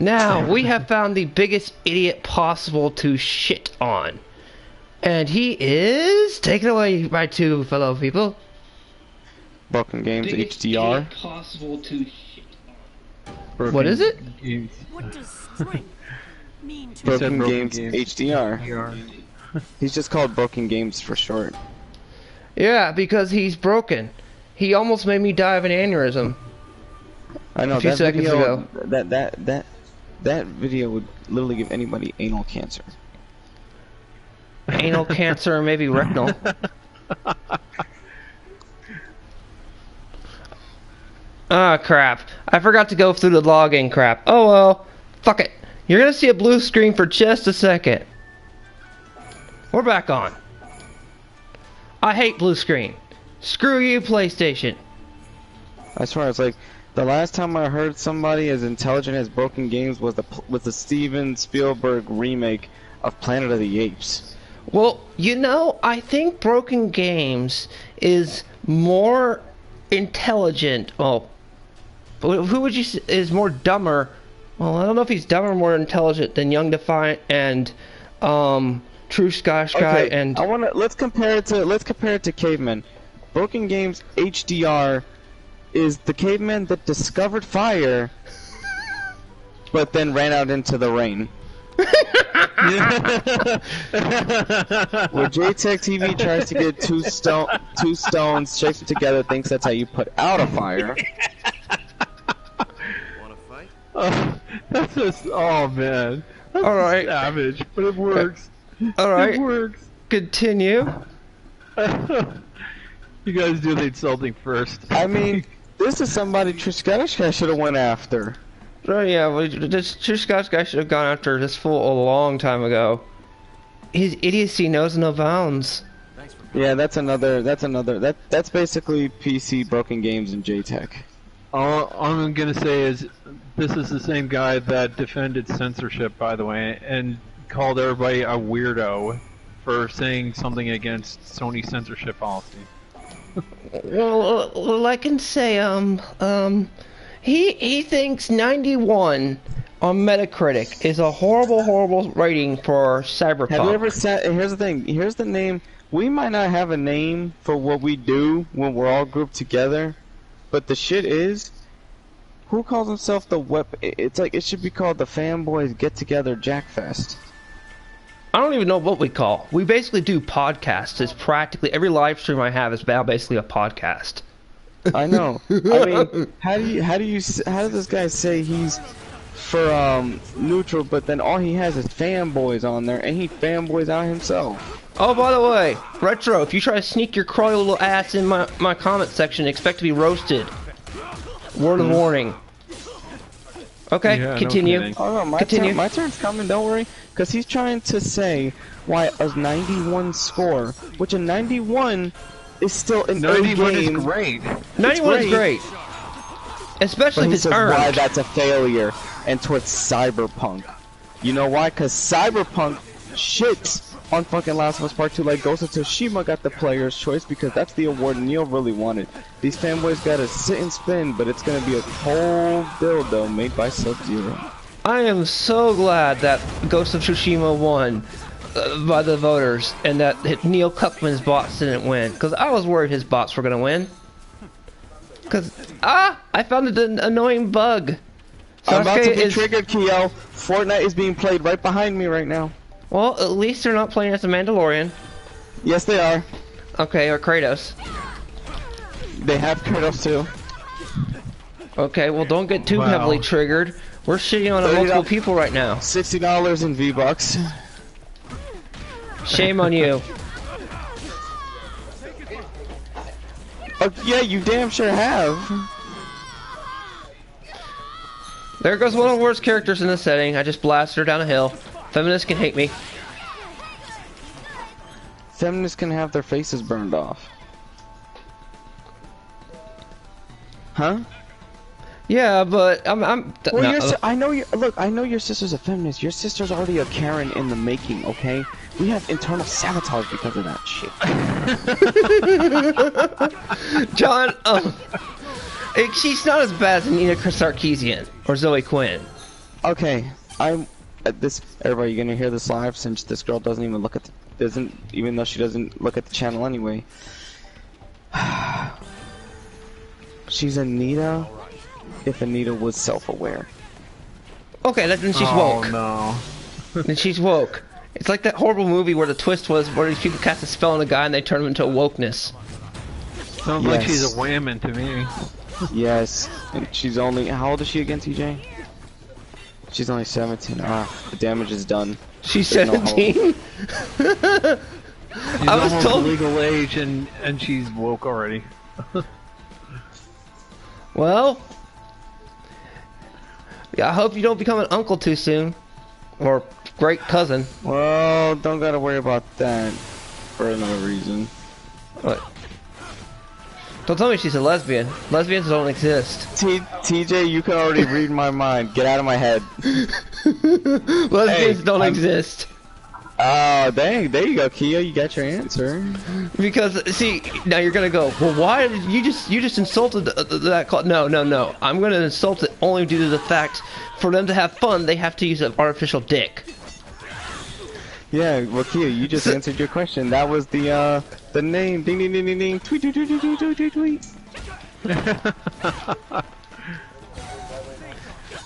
Now, we have found the biggest idiot possible to shit on. And he is... Take it away, my two fellow people. BrokenGamezHDR. Possible to shit on. What is it? What does strength mean to BrokenGamezHDR. He's just called Broken Games for short. Yeah, because he's broken. He almost made me die of an aneurysm. I know, a few seconds ago. That video would literally give anybody anal cancer. Anal cancer or maybe rectal. Ah, crap. I forgot to go through the login crap. Oh well. Fuck it. You're gonna see a blue screen for just a second. We're back on. I hate blue screen. Screw you, PlayStation. I swear, it's like the last time I heard somebody as intelligent as Broken Games was the Steven Spielberg remake of Planet of the Apes. Well, you know, I think Broken Games is more intelligent. Oh, who would you say is more dumber? Well, I don't know if he's dumber or more intelligent than Young Defiant and True Sky Okay, and. let's compare it to Caveman. Broken Games HDR is the caveman that discovered fire, but then ran out into the rain. Where JTech TV tries to get two stones, shakes them together, thinks that's how you put out a fire. Wanna fight? Oh, that's just, oh man. That's all right, savage, but it works. All right, it works. Continue. You guys do the insulting first. I mean, this is somebody Trish should have went after. Oh yeah, well, this Scotch guy should have gone after this fool a long time ago. His idiocy knows no bounds. Yeah, that's basically PC Broken Games and JTech. All I'm gonna say is, this is the same guy that defended censorship, by the way, and called everybody a weirdo for saying something against Sony censorship policy. Well, I can say, he thinks 91 on Metacritic is a horrible rating for Cyberpunk. Have you ever said? Here's the thing. Here's the name. We might not have a name for what we do when we're all grouped together, but the shit is, who calls himself the web? It's like it should be called the Fanboys Get Together Jackfest. I don't even know what we call. We basically do podcasts. It's practically every live stream I have is now basically a podcast. I know. I mean, how does this guy say he's for neutral, but then all he has is fanboys on there, and he fanboys out himself. Oh, by the way, Retro, if you try to sneak your crawly little ass in my comment section, expect to be roasted. Word of warning. Okay, Yeah, continue. no Oh no, Continue. my turn's coming. Don't worry, because he's trying to say why a 91 score, which a 91 is still an A 91 game. is great. 91 is great. Especially But if he it's says why earned. that's a failure, and towards Cyberpunk. You know why? Because Cyberpunk shits on fucking Last of Us Part 2 like Ghost of Tsushima got the player's choice because that's the award Neil really wanted. These fanboys gotta sit and spin, but it's gonna be a cold dildo made by Sub-Zero. I am so glad that Ghost of Tsushima won by the voters, and that Neil Cuckman's bots didn't win, because I was worried his bots were gonna win. Because I found an annoying bug. I'm about to Sasuke be triggered, Kyo. Fortnite is being played right behind me right now. Well, at least they're not playing as a Mandalorian. Yes, they are. Okay, or Kratos. They have Kratos too. Okay, well don't get too Wow. heavily triggered. We're shitting on multiple people right now. $60 in V-Bucks. Shame on you. Oh, yeah, you damn sure have. There goes one of the worst characters in the setting. I just blasted her down a hill. Feminists can hate me. Feminists can have their faces burned off. Huh? Yeah, but I'm Well, no, I know you. Look, I know your sister's a feminist. Your sister's already a Karen in the making. Okay, we have internal sabotage because of that shit. John, she's not as bad as Nina Sarkeesian or Zoe Quinn. Okay, I'm at this. Everybody, you're gonna hear this live since this girl doesn't even look at even though she doesn't look at the channel anyway. She's Anita if Anita was self-aware. Okay, then she's woke. Oh no. Then she's woke. It's like that horrible movie where the twist was where these people cast a spell on a guy and they turn him into a wokeness. Sounds like she's a whammon to me. Yes, and she's only, how old is she again, TJ? She's only 17. Ah, the damage is done. She's There's no 17? She's I was almost told legal age and she's woke already. Well, yeah, I hope you don't become an uncle too soon. Or great cousin. Well, don't gotta worry about that for another reason. What? Don't tell me she's a lesbian. Lesbians don't exist. TJ, you can already read my mind. Get out of my head. Lesbians don't exist. Oh, dang. There you go, Kia. You got your answer. Because, see, now you're gonna go, well, why did you just insulted that call? No. I'm gonna insult it only due to the fact, for them to have fun, they have to use an artificial dick. Yeah, well, Kia, you just answered your question. That was the name. Ding, ding, ding, ding, ding. Tweet, tweet, tweet, tweet, tweet, tweet, tweet.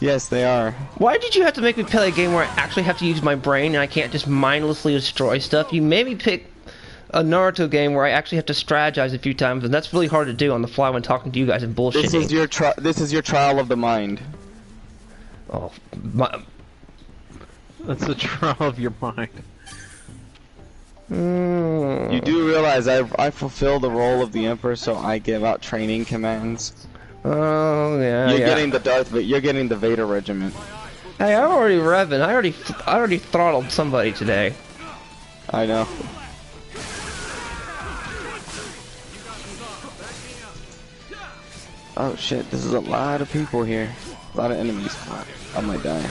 Yes, they are. Why did you have to make me play a game where I actually have to use my brain and I can't just mindlessly destroy stuff? You made me pick a Naruto game where I actually have to strategize a few times, and that's really hard to do on the fly when talking to you guys and bullshitting. This is your trial of the mind. Oh, That's the trial of your mind. You do realize I fulfill the role of the Emperor, so I give out training commands. Oh yeah. You're getting the you're getting the Vader regiment. Hey, I'm already revving. I already throttled somebody today. I know. Oh shit! This is a lot of people here. A lot of enemies. I might die.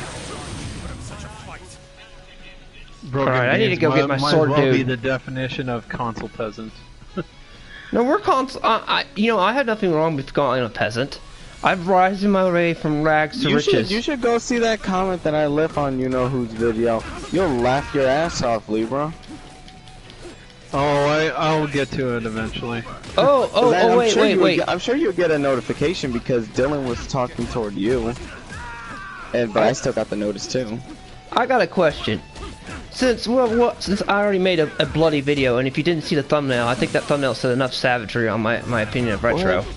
Alright, I need to go get my sword, might well be dude. the definition of console peasants. No, we're you know, I have nothing wrong with calling a peasant. I've risen my way from rags to riches. You should go see that comment that I left on you know whose video. You'll laugh your ass off, Libra. Oh, I'll get to it eventually. Wait. I'm sure you'll get a notification because Dylan was talking toward you. But I still got the notice too. I got a question. Since I already made a bloody video, and if you didn't see the thumbnail, I think that thumbnail said enough savagery on my opinion of retro. What?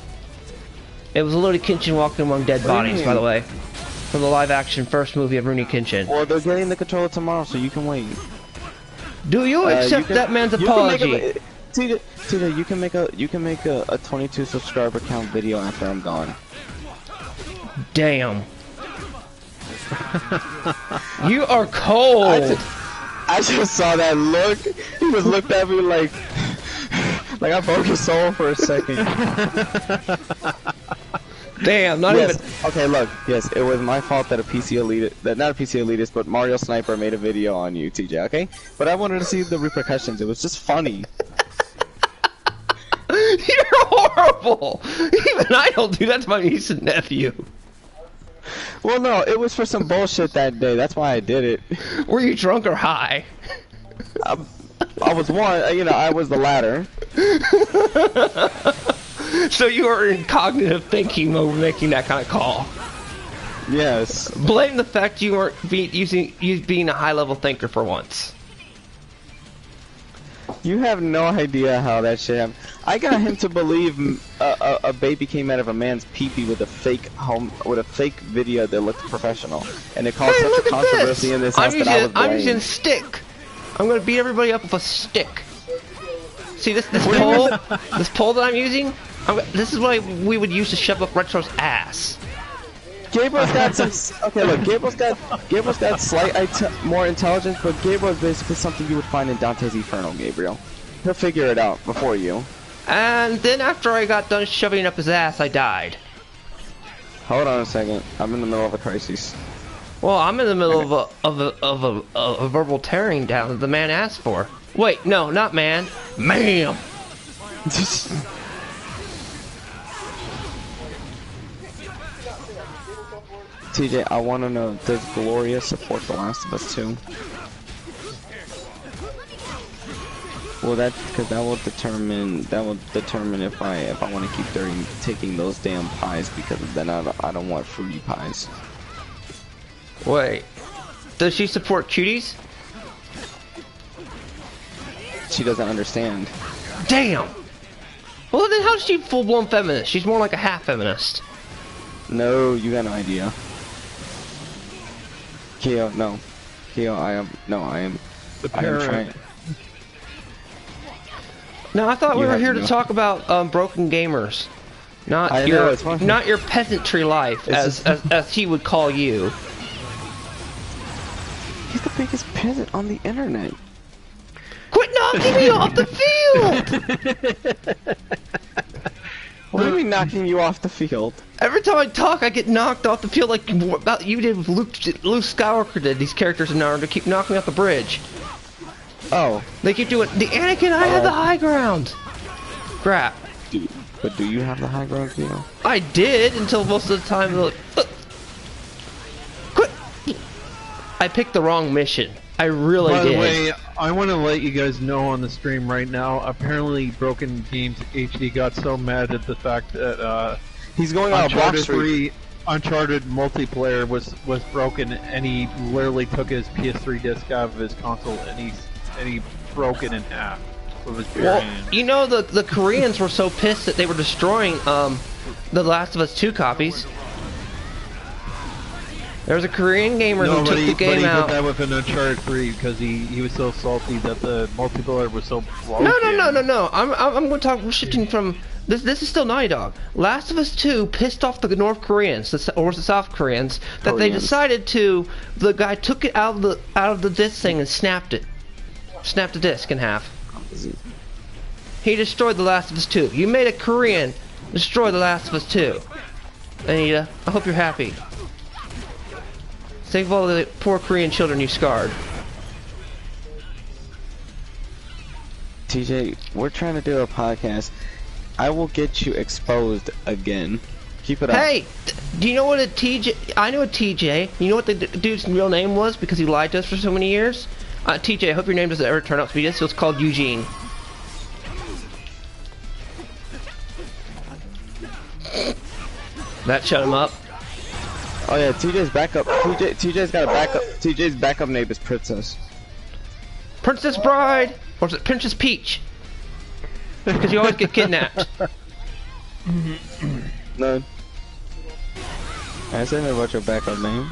It was a Looney Kenshin walking among dead bodies, by the way, from the live-action first movie of Rooney Kenshin. Well, they're getting the controller tomorrow, so you can wait. Do you accept that man's apology? TJ, you can make a 22 subscriber count video after I'm gone. Damn. You are cold. I just saw that look. He just looked at me like I broke his soul for a second. Damn, not even. Okay, look. Yes, it was my fault that not a PC elitist, but Mario Sniper made a video on you, TJ. Okay, but I wanted to see the repercussions. It was just funny. You're horrible. Even I don't do that to my niece and nephew. Well, no, it was for some bullshit that day. That's why I did it. Were you drunk or high? I was one. You know, I was the latter. So you were in cognitive thinking mode making that kind of call. Yes. Blame the fact you weren't being a high-level thinker for once. You have no idea how that shit happened. I got him to believe a baby came out of a man's pee-pee with a fake video that looked professional, and it caused such a controversy in this house that I was blamed. I'm using a stick. I'm gonna beat everybody up with a stick. See this pole? This pole that I'm using? This is what we would use to shove up Retro's ass. Gabriel's got some. Okay, look, Gabriel's got slight more intelligence, but Gabriel is basically something you would find in Dante's Inferno. Gabriel, he'll figure it out before you. And then after I got done shoving up his ass, I died. Hold on a second. I'm in the middle of a crisis. Well, I'm in the middle of a verbal tearing down that the man asked for. Wait, no, not man. Ma'am. TJ, I want to know, does Gloria support The Last of Us 2? Well, because that will determine if I want to keep taking those damn pies, because then I don't want fruity pies. Wait, does she support cuties? She doesn't understand. Damn. Well then, how's she full-blown feminist? She's more like a half feminist. No, you got no idea. Keo, no. Keo, I am The parent. No, I thought we were here to talk about broken gamers, not your peasantry life, as he would call you. He's the biggest peasant on the internet. Quit knocking me off the field! What do you mean knocking you off the field? Every time I talk, I get knocked off the field like about you did with Luke Skywalker did. These characters in Naruto keep knocking off the bridge. Oh. They keep doing the Anakin. I have the high ground. Crap. But do you have the high ground, Keo? I did until most of the time. Quit. I picked the wrong mission. I really did. By the way, I want to let you guys know on the stream right now. Apparently, BrokenGamezHD got so mad at the fact that he's going on Uncharted 3 Uncharted multiplayer was broken, and he literally took his PS3 disc out of his console and he broke it in half with his bare hand. You know, the Koreans were so pissed that they were destroying The Last of Us 2 copies. There was a Korean gamer who took the game out. But he did that with an Uncharted 3 because he was so salty that the multiplayer was so broken. No. I'm going to talk. We're shifting from this. This is still Naughty Dog. Last of Us 2 pissed off the North Koreans, or the South Koreans, that they decided to. The guy took it out of the disc thing and snapped it. Snapped the disc in half. He destroyed The Last of Us 2. You made a Korean destroy The Last of Us 2. Anita, I hope you're happy. Think of all the poor Korean children you scarred. TJ, we're trying to do a podcast. I will get you exposed again. Keep it up. Hey, do you know what a TJ? I know a TJ. You know what the dude's real name was because he lied to us for so many years? TJ, I hope your name doesn't ever turn out to be this. So it's called Eugene. That shut him up. Oh yeah, TJ's backup. TJ's got a backup. TJ's backup name is Princess. Princess Bride, or is it Princess Peach? Because you always get kidnapped. No. I said nothing about your backup name.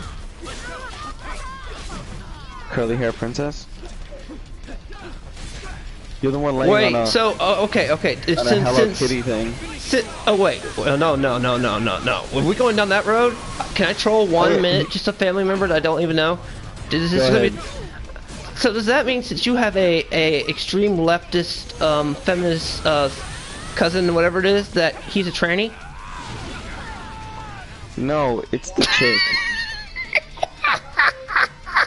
Curly hair princess. You're the one laying on a. So okay. It's on a Hello Kitty thing. Oh wait, well, no. Are we going down that road? Can I troll 1 minute just a family member that I don't even know? So does that mean since you have a extreme leftist, feminist cousin, whatever it is, that he's a tranny? No, it's the chick.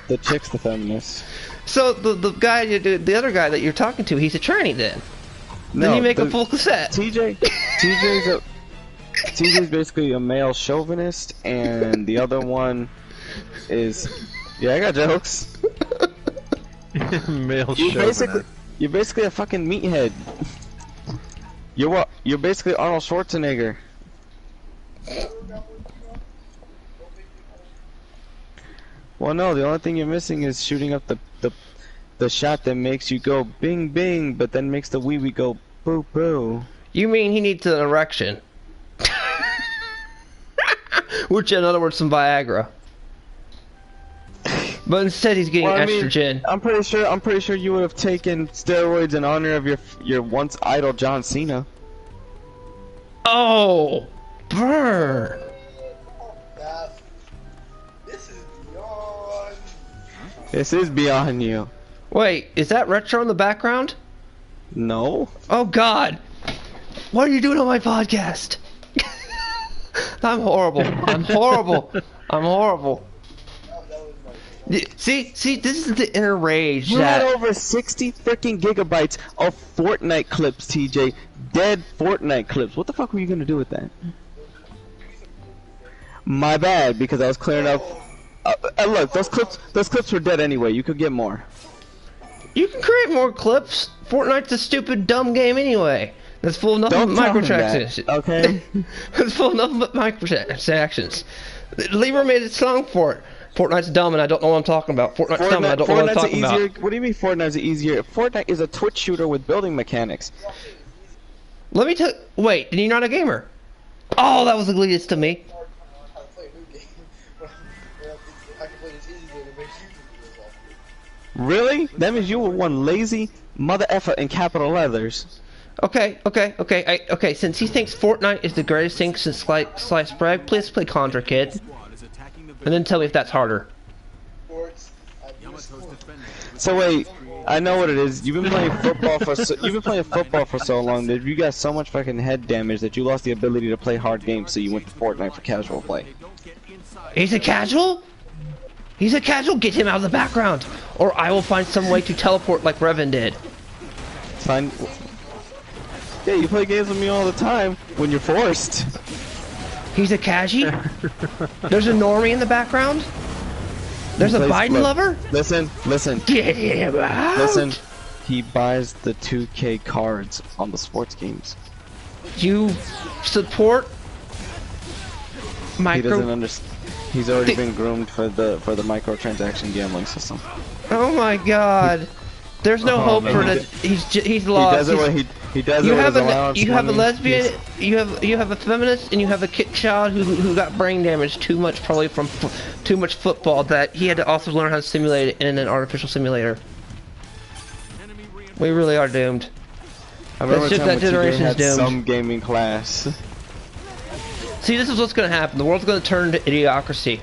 The chick's the feminist. So the guy, the other guy that you're talking to, he's a tranny then? No, then you make a full cassette. TJ's basically a male chauvinist, and the other one is, I got jokes. Male chauvinist. You're basically a fucking meathead. You're what? You're basically Arnold Schwarzenegger. Well, no, the only thing you're missing is shooting up the shot that makes you go bing bing, but then makes the wee go boo boo. You mean he needs an erection? Which, in other words, some Viagra. But instead, he's getting estrogen. I'm pretty sure you would have taken steroids in honor of your once idol John Cena. Oh, burn! This is beyond you. Wait, is that retro in the background? No. Oh God! What are you doing on my podcast? I'm horrible. I'm horrible. See, this is the inner rage You that... had over 60 freaking gigabytes of Fortnite clips, TJ. Dead Fortnite clips. What the fuck were you gonna do with that? My bad, because I was clearing up. Look, those clips were dead anyway. You could get more. You can create more clips. Fortnite's a stupid, dumb game anyway. That's full of nothing but microtransactions. Okay. It's full of nothing but microtransactions. Libra made a song for it. Fortnite's dumb and I don't know what I'm talking about. Fortnite's dumb and I don't know what I'm talking about. What do you mean Fortnite's easier? Fortnite is a Twitch shooter with building mechanics. Let me tell. Wait, you're not a gamer? Oh, that was the elitist to me. Really? That means you were one lazy mother effer in capital letters. Okay. Since he thinks Fortnite is the greatest thing since sliced bread, please play Contra, kid. And then tell me if that's harder. So wait, I know what it is. You've been playing football for so long that you got so much fucking head damage that you lost the ability to play hard games. So you went to Fortnite for casual play. He's a casual? He's a casual. Get him out of the background, or I will find some way to teleport like Revan did. Fine. Yeah, you play games with me all the time when you're forced. He's a cagie? There's a normie in the background? There's a Biden lover? Listen. Get him out! Listen, he buys the 2K cards on the sports games. You support He doesn't understand. He's already been groomed for the microtransaction gambling system. Oh my god. There's no hope for the. He's lost. He does you it have with his allowance you have a money. lesbian, you have a feminist, and you have a kid child who got brain damage too much, probably from too much football, that he had to also learn how to simulate it in an artificial simulator. We really are doomed. I remember That's just that generation's doomed. Some gaming class. See, this is what's going to happen. The world's going to turn to idiocracy.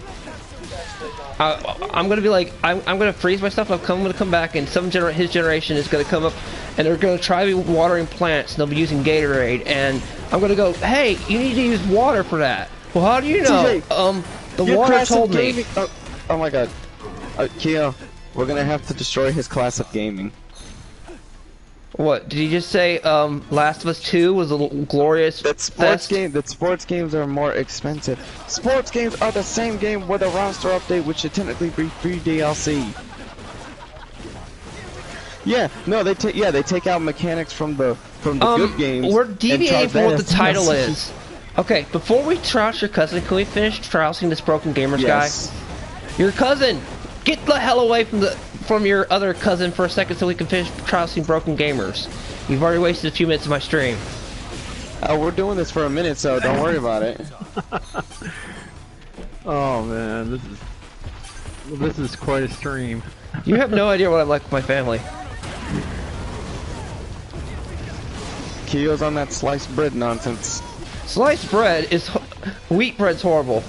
I'm going to be like, I'm going to freeze myself. I'm going to come back, and his generation is going to come up, and they're going to try to be watering plants, and they'll be using Gatorade, and I'm going to go, hey, you need to use water for that. Well, how do you know? TJ, the water told me. Oh my god. Kia, we're going to have to destroy his class of gaming. What, did he just say, Last of Us 2 was a glorious sports games are more expensive. Sports games are the same game with a roster update, which should technically be free DLC. Yeah, no, they take out mechanics from the good games. We're deviating from what the title is. Okay, before we trouse your cousin, can we finish trousing this Broken Gamers guy? Your cousin! Get the hell away from your other cousin for a second so we can finish trousing Broken Gamers. You've already wasted a few minutes of my stream. We're doing this for a minute, so don't worry about it. Oh man, this is quite a stream. You have no idea what I'm like with my family. Kio's on that sliced bread nonsense. Sliced bread is wheat bread's horrible.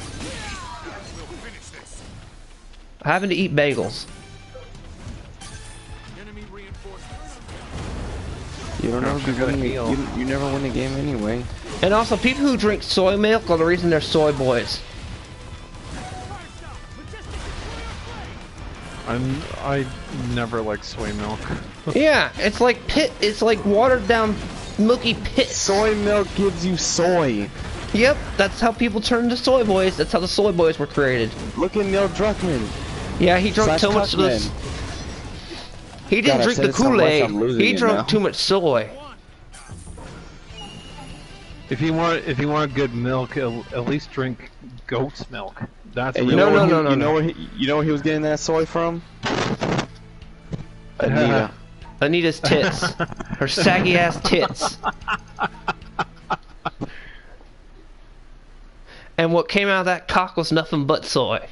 Having to eat bagels. You don't know you never win a game anyway. And also, people who drink soy milk are the reason they're soy boys. I never liked soy milk. Yeah, it's like watered down milky piss. Soy milk gives you soy. Yep, that's how people turn into soy boys. That's how the soy boys were created. Look at Neil Druckmann. Yeah, he drank too much of this. He didn't drink the Kool-Aid. He drank too much soy. If you want good milk, at least drink goat's milk. That's hey, really no. You know where he was getting that soy from? Anita. Anita's tits. Her saggy ass tits. And what came out of that cock was nothing but soy.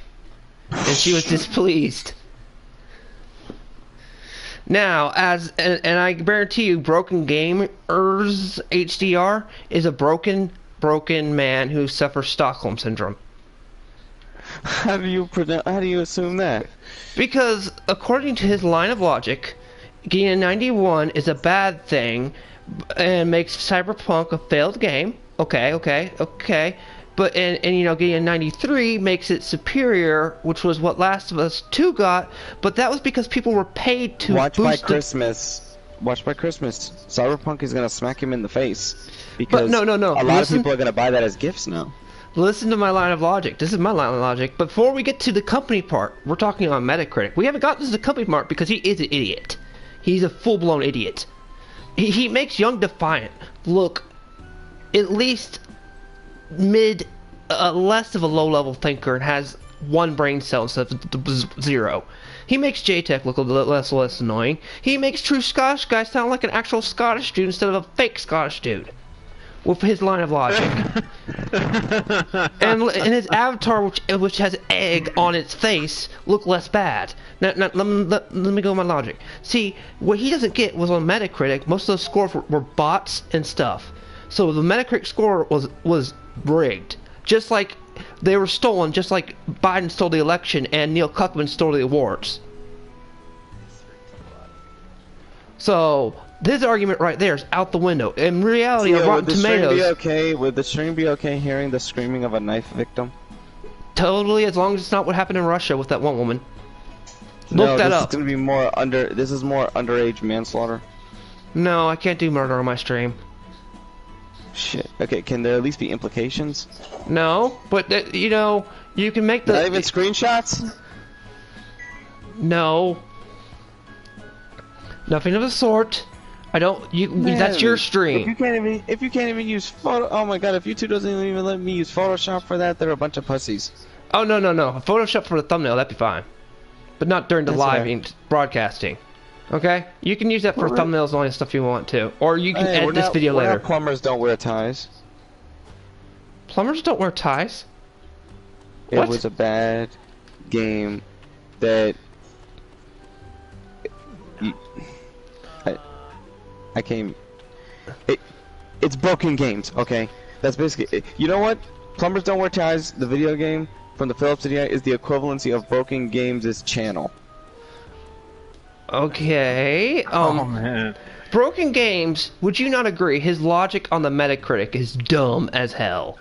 And she was displeased. Now, and I guarantee you, Broken Gamers HDR is a broken man who suffers Stockholm syndrome. How do you assume that? Because according to his line of logic, getting a 91 is a bad thing and makes Cyberpunk a failed game. Okay. But and you know, getting a 93 makes it superior, which was what Last of Us 2 got. But that was because people were paid to Watch by Christmas, Cyberpunk is gonna smack him in the face because no. A lot of people are gonna buy that as gifts now. Listen to my line of logic. This is my line of logic. Before we get to the company part, we're talking on Metacritic. We haven't gotten to the company part because he is an idiot. He's a full-blown idiot. He makes Young Defiant look at least less of a low-level thinker and has one brain cell instead of 0. He makes J-Tech look a little less annoying. He makes True Scottish Guy sound like an actual Scottish dude instead of a fake Scottish dude. With his line of logic. and his avatar, which has egg on its face, look less bad. Now let me go with my logic. See, what he doesn't get was on Metacritic, most of those scores were bots and stuff. So the Metacritic score was rigged. Just like they were stolen, just like Biden stole the election and Neil Cuckman stole the awards. So this argument right there is out the window. In reality, on Rotten Tomatoes. Would the stream be okay hearing the screaming of a knife victim? Totally, as long as it's not what happened in Russia with that one woman. No, Look that up. This is gonna be more This is more underage manslaughter. No, I can't do murder on my stream. Shit. Okay, can there at least be implications? No, but you know, you can make the. Not even screenshots? No. Nothing of the sort. I don't. Man, that's your stream. If you can't even use photo. Oh my god! If YouTube doesn't even let me use Photoshop for that, they're a bunch of pussies. Oh no. Photoshop for the thumbnail, that'd be fine. But not during the live broadcasting. Okay? You can use that for thumbnails and all the stuff you want to. Or you can edit this video later. Plumbers don't wear ties. Plumbers don't wear ties? It was a bad game that... I came... It's Broken Games, okay? That's basically... You know what? Plumbers Don't Wear Ties, the video game from the Philips CDI, is the equivalency of Broken Games' channel. Okay, oh man. Broken Games, would you not agree, his logic on the Metacritic is dumb as hell?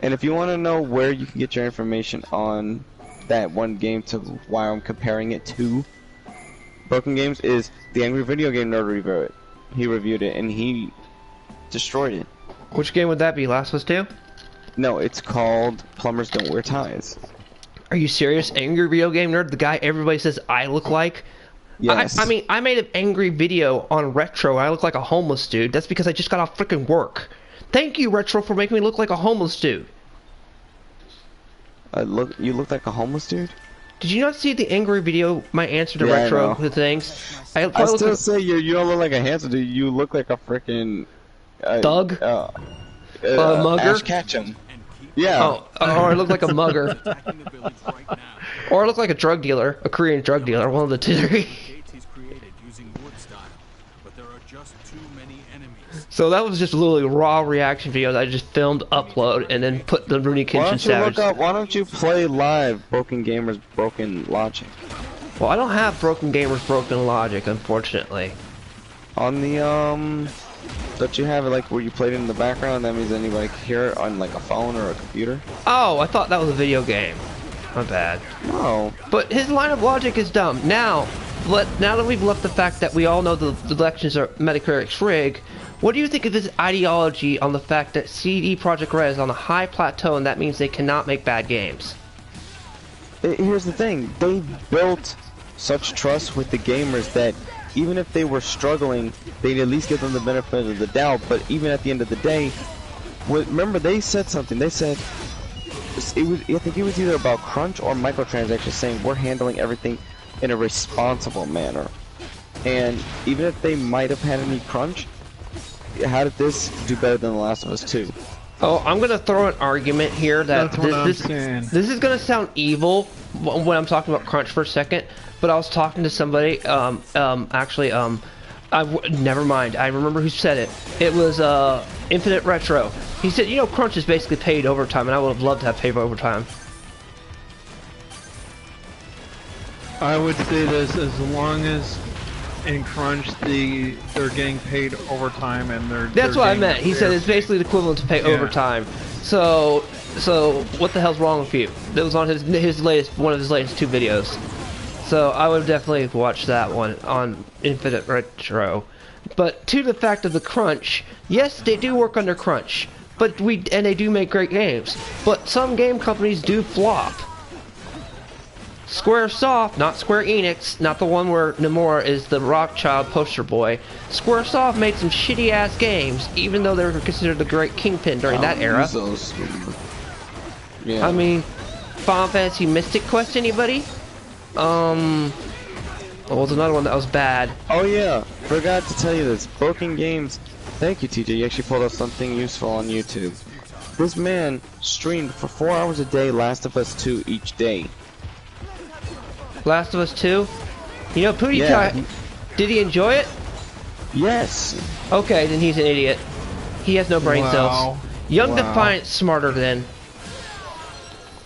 And if you want to know where you can get your information on that one game to why I'm comparing it to Broken Games is the Angry Video Game Nerd reviewed it. He reviewed it and he destroyed it. Which game would that be, Last of Us 2? No, it's called Plumbers Don't Wear Ties. Are you serious? Angry Video Game Nerd, the guy everybody says I look like? Yes. I mean, I made an angry video on Retro. I look like a homeless dude. That's because I just got off freaking work. Thank you, Retro, for making me look like a homeless dude. You look like a homeless dude? Did you not see the angry video, my answer to Retro the things? I still say you don't look like a handsome dude. You look like a freaking... thug? Mugger? Ash Ketchum. Yeah. Oh, or I look like a mugger. Or I look like a drug dealer, a Korean drug dealer, one of the two. So that was just literally raw reaction videos I just filmed, upload, and then put the Rooney Kitchen Savage. Why don't you play live Broken Gamers Broken Logic? Well, I don't have Broken Gamers Broken Logic, unfortunately. On the don't you have it like where you played it in the background? That means anybody can hear it on like a phone or a computer? Oh, I thought that was a video game. My bad. No. But his line of logic is dumb. Now that we've left the fact that we all know the elections are Metacritic's rig, what do you think of his ideology on the fact that CD Projekt Red is on a high plateau and that means they cannot make bad games? Here's the thing. They built such trust with the gamers that even if they were struggling, they'd at least give them the benefit of the doubt. But even at the end of the day, remember they said something. They said, I think it was either about crunch or microtransactions, saying we're handling everything in a responsible manner. And even if they might have had any crunch, how did this do better than The Last of Us 2? Oh, I'm gonna throw an argument here that this is gonna sound evil when I'm talking about crunch for a second, but I was talking to somebody, never mind, I remember who said it. It was Infinite Retro. He said, you know, crunch is basically paid overtime, and I would have loved to have paid overtime. I would say this, as long as in crunch they're getting paid overtime and that's what I meant. He said it's basically the equivalent to pay overtime. So what the hell's wrong with you? That was on one of his latest 2 videos. So I would definitely watch that one on Infinite Retro. But to the fact of the crunch, yes, they do work under crunch. but they do make great games. But some game companies do flop. Squaresoft, not Square Enix, not the one where Nomura is the Rockchild poster boy. Squaresoft made some shitty ass games, even though they were considered the great kingpin during that era. Yeah. I mean, Final Fantasy Mystic Quest, anybody? What was another one that was bad? Oh yeah, forgot to tell you this. Broken Games. Thank you, TJ. You actually pulled up something useful on YouTube. This man streamed for 4 hours a day Last of Us 2 each day. Last of Us 2? You know, PewDiePie, Yeah, did he enjoy it? Yes. Okay, then he's an idiot. He has no brain cells. Young Wow. Defiant's smarter than.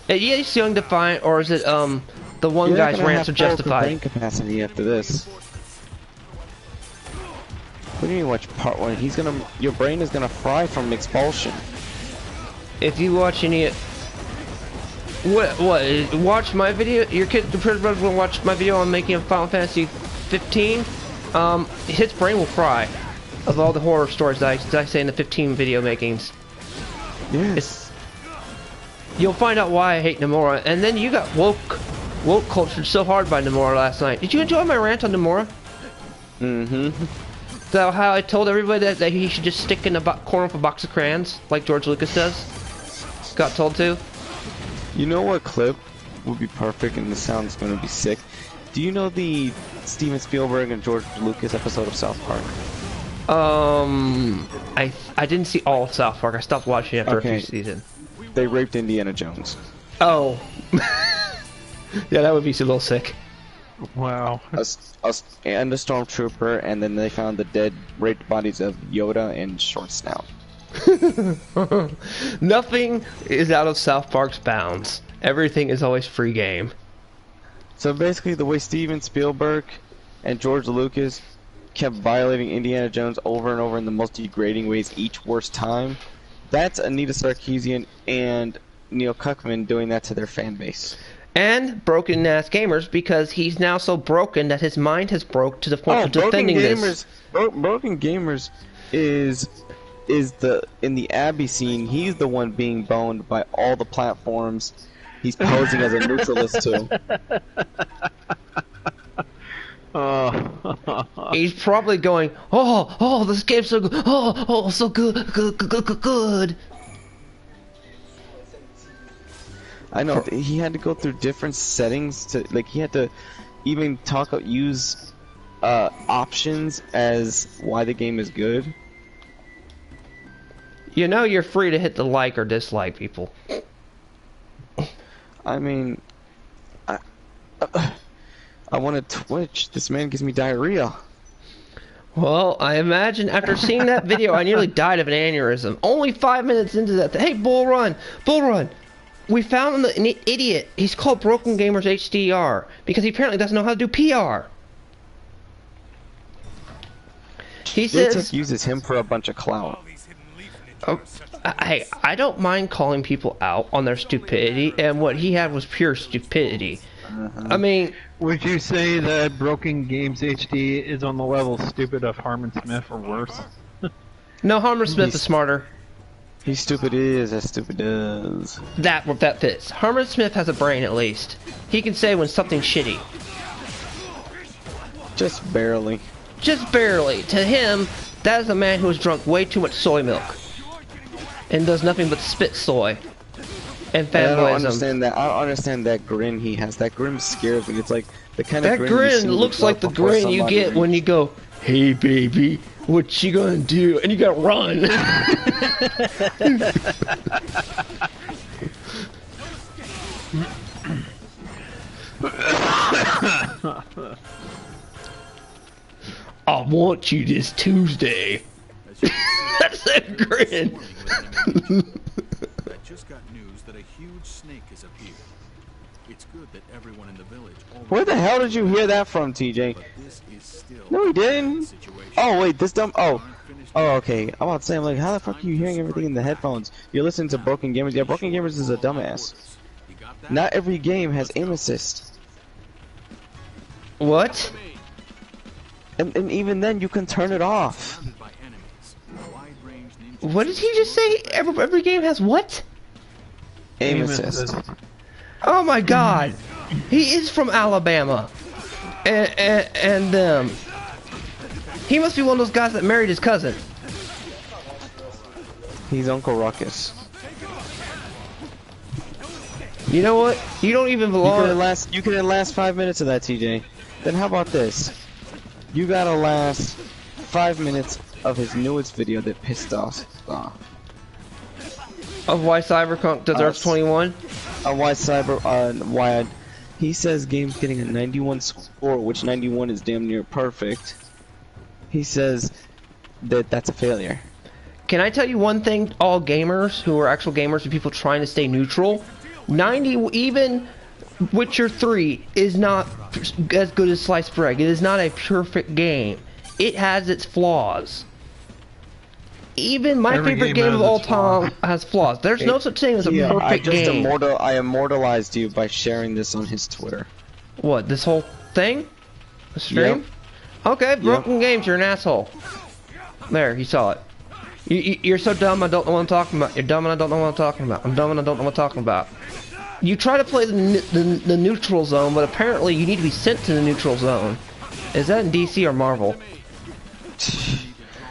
Yeah, it's Young Defiant, or is it the one You're guy's not gonna rants are have full justified? brain capacity after this. What do you mean watch part 1? Your brain is gonna fry from expulsion. If you watch any, what watch my video? Your kid, the brother will watch my video on making a Final Fantasy 15. His brain will fry of all the horror stories that I say in the 15 video makings. Yes. You'll find out why I hate Nomura, and then you got woke cultured so hard by Nomura last night. Did you enjoy my rant on Nomura? Mm-hmm. So how I told everybody that he should just stick in the corner of a box of crayons, like George Lucas does? Got told to? You know what clip would be perfect, and this sound's gonna be sick? Do you know the Steven Spielberg and George Lucas episode of South Park? I didn't see all of South Park. I stopped watching after a few seasons. They raped Indiana Jones. Oh. Yeah, that would be a little sick. Wow. And a stormtrooper, and then they found the dead, raped bodies of Yoda and Short Snout. Nothing is out of South Park's bounds. Everything is always free game. So basically, the way Steven Spielberg and George Lucas kept violating Indiana Jones over and over in the most degrading ways each worst time, that's Anita Sarkeesian and Neil Cuckman doing that to their fan base. And Broken Ass Gamers, because he's now so broken that his mind has broke to the point of defending this. Broken Gamers is in the Abbey scene. He's the one being boned by all the platforms he's posing as a neutralist to. He's probably going, oh, this game's so good, oh, so good. I know he had to go through different settings to, like, he had to even use options as why the game is good. You know you're free to hit the like or dislike, people. I mean, I want to twitch. This man gives me diarrhea. Well, I imagine after seeing that video, I nearly died of an aneurysm. Only 5 minutes into that. Hey, Bull Run! We found an idiot. He's called BrokenGamezHDR because he apparently doesn't know how to do PR. He says uses him for a bunch of clout. Hey, I don't mind calling people out on their stupidity, and what he had was pure stupidity. I mean, would you say that Broken Games HD is on the level stupid of Harmon Smith or worse? No, Harmon Smith is smarter. He's stupid as stupid does. That fits. Harmon Smith has a brain at least. He can say when something's shitty. Just barely. Just barely. To him, that is a man who has drunk way too much soy milk. And does nothing but spit soy. And fanboyism. I don't understand that. I don't understand that grin he has. That grin scares me. It's like the kind of grin you see looks like the grin you get when you go, "Hey baby, what you gonna do?" And you gotta run. I want you this Tuesday. That's a grin. I just got news that a huge snake has appeared. It's good that everyone in the village. Where the hell did you hear that from, TJ? But this is still No, he didn't. situation. Oh wait, this dumb. Oh, okay. I'm about to say, I'm like, how the fuck are you hearing everything in the headphones? You're listening to Broken Gamers. Yeah, Broken Gamers is a dumbass. You got that? Not every game has aim assist, What? and even then you can turn it off. Surrounded by enemies. A wide-range ninja What did he just say? Every game has what? Aim assist. Oh my God! He is from Alabama, and he must be one of those guys that married his cousin. He's Uncle Ruckus. You know what? You don't even belong. You can last 5 minutes of that, TJ. Then how about this? You gotta last 5 minutes of his newest video that pissed us off. Of why Cyberpunk deserves 21? Why he says game's getting a 91 score, which 91 is damn near perfect. He says that that's a failure. Can I tell you one thing, all gamers who are actual gamers and people trying to stay neutral? 90, even Witcher 3 is not as good as Sliced Bread. It is not a perfect game. It has its flaws. Even my favorite game of all time has flaws. There's no such thing as a perfect game. I immortalized you by sharing this on his Twitter. What, this whole thing? The stream? Yep. Okay, Broken Games, you're an asshole. There, you saw it. You're so dumb, I don't know what I'm talking about. You're dumb and I don't know what I'm talking about. I'm dumb and I don't know what I'm talking about. You try to play the neutral zone, but apparently you need to be sent to the neutral zone. Is that in DC or Marvel?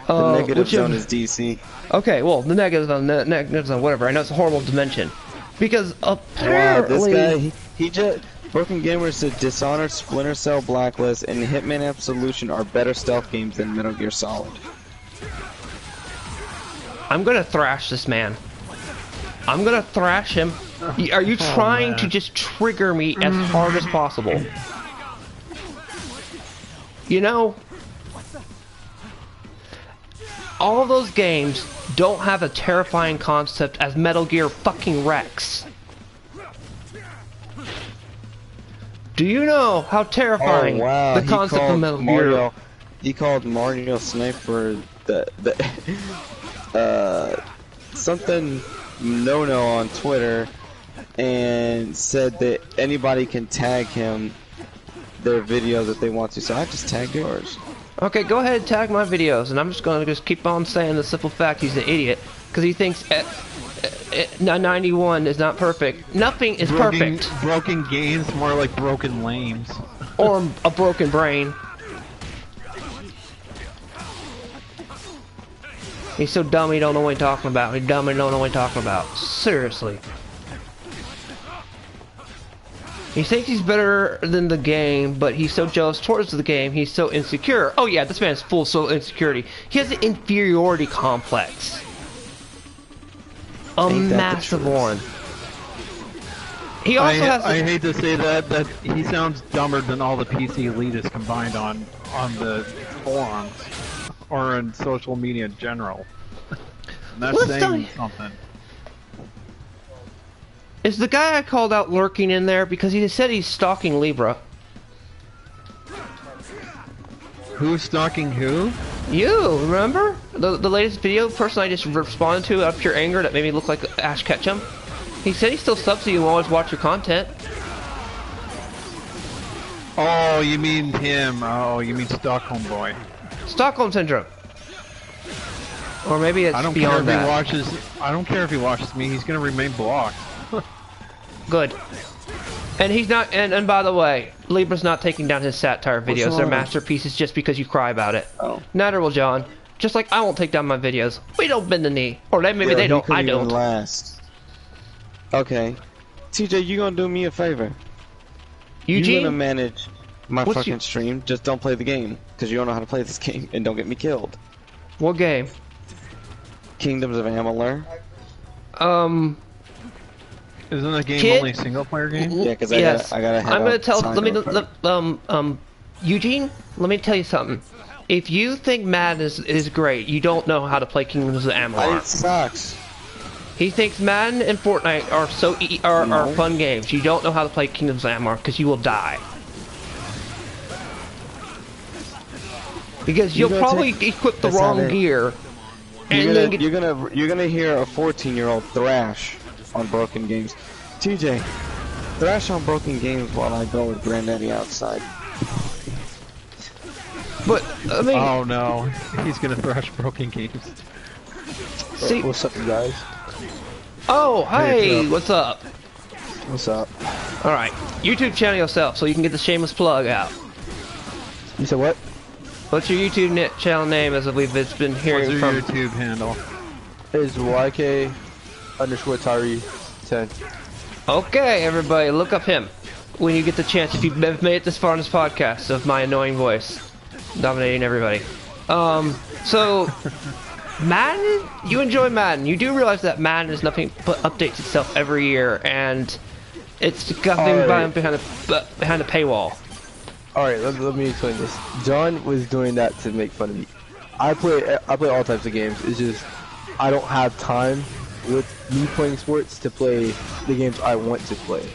The negative zone is DC. Okay, well, the negative zone, whatever. I know it's a horrible dimension. Because apparently... Wow, this guy, he just... Broken Gamer said Dishonored, Splinter Cell, Blacklist, and Hitman Absolution are better stealth games than Metal Gear Solid. I'm gonna thrash this man. I'm gonna thrash him. Are you trying to just trigger me as hard as possible? You know... all those games don't have a terrifying concept as Metal Gear fucking Rex. Do you know how terrifying the concept of Metal Gear? He called Mario Sniper something no on Twitter, and said that anybody can tag him their video that they want to. So I just tagged yours. Okay, go ahead and tag my videos, and I'm just gonna keep on saying the simple fact he's an idiot because he thinks 91 is not perfect. Nothing is perfect. Broken games, more like broken lames. Or a broken brain. He's so dumb he don't know what he's talking about. He's dumb he don't know what he's talking about. Seriously. He thinks he's better than the game, but he's so jealous towards the game, he's so insecure. Oh yeah, this man is full of insecurity. He has an inferiority complex. A massive one. He also has... I hate to say that he sounds dumber than all the PC elitists combined on the forums or in social media in general. And that's saying something. Is the guy I called out lurking in there? Because he said he's stalking Libra. Who's stalking who? You, remember? The latest video person I just responded to out of pure anger that made me look like Ash Ketchum? He said he still subs to you and always watch your content. Oh, you mean him. Oh, you mean Stockholm Boy. Stockholm Syndrome. Or maybe it's beyond that. I don't care if he watches me, he's gonna remain blocked. Good. And he's not, and by the way, Libra's not taking down his satire videos. They're masterpieces just because you cry about it. Oh. Neither will John. Just like I won't take down my videos. We don't bend the knee. Or maybe they don't, I don't. Last. Okay. TJ, you gonna do me a favor. Eugene? You gonna manage my fucking stream, just don't play the game. Because you don't know how to play this game, and don't get me killed. What game? Kingdoms of Amalur. Isn't the game only a single player game? Yeah, because I gotta head I'm gonna out, tell. Eugene, let me tell you something. If you think Madden is great, you don't know how to play Kingdoms of Amalur. It sucks. He thinks Madden and Fortnite are fun games. You don't know how to play Kingdoms of Amalur because you will die. Because you'll probably equip the wrong gear. And you're gonna hear a 14-year-old thrash on Broken Games. TJ, thrash on Broken Games while I go with Granddaddy outside. But I mean, oh no, he's gonna thrash Broken Games. See, What's up, you guys? oh, hey, Hey, what's up? What's up? All right, YouTube channel yourself so you can get the shameless plug out. You said what? What's your YouTube channel name as we've been hearing What's your from? YouTube handle? It's YK_Tyree 10. Okay, everybody, look up him when you get the chance. If you've made it this far in this podcast of my annoying voice dominating everybody. So Madden, you enjoy Madden. You do realize that Madden is nothing but updates itself every year, and it's nothing Alright. behind the paywall. Alright, let me explain this. John was doing that to make fun of me. I play all types of games. It's just I don't have time with me playing sports to play the games I want to play.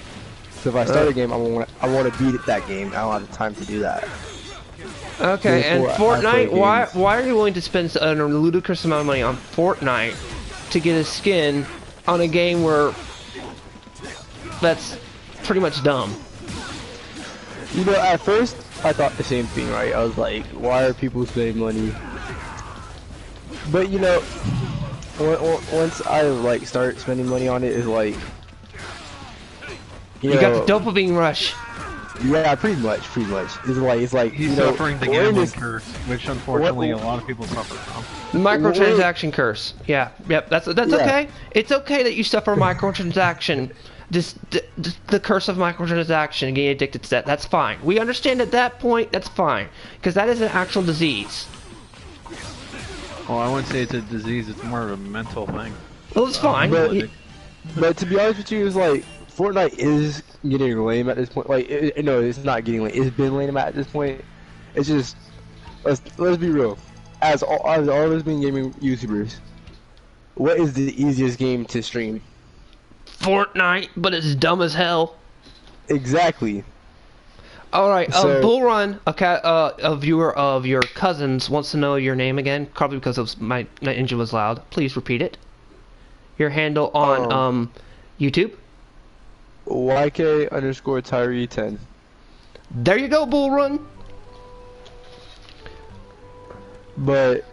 So if I start a game, I want to beat it that game. I don't have the time to do that. Okay, and Therefore, I play Fortnite, games. why are you willing to spend a ludicrous amount of money on Fortnite to get a skin on a game where that's pretty much dumb? You know, at first I thought the same thing, right? I was like, why are people spending money? But you know, once I like start spending money on it, it's like You got the dopamine rush. Yeah, pretty much. It's like He's you know, suffering the we're in gambling this- curse, which unfortunately a lot of people suffer from. The microtransaction curse. Yeah, yep. That's Yeah. okay. It's okay that you suffer microtransaction. The curse of microtransaction and getting addicted to that. That's fine. We understand at that point. That's fine because that is an actual disease. Well, I wouldn't say it's a disease, it's more of a mental thing. Well, it's fine. But to be honest with you, it's like Fortnite is getting lame at this point. Like, no, it's not getting lame. It's been lame at this point. It's just let's be real. As all of us being gaming YouTubers, what is the easiest game to stream? Fortnite, but it's dumb as hell. Exactly. All right, So- Bull Run, a viewer of your cousins wants to know your name again, probably because of my engine was loud. Please repeat it. Your handle on YouTube. YK_Tyree 10. There you go, Bull Run. But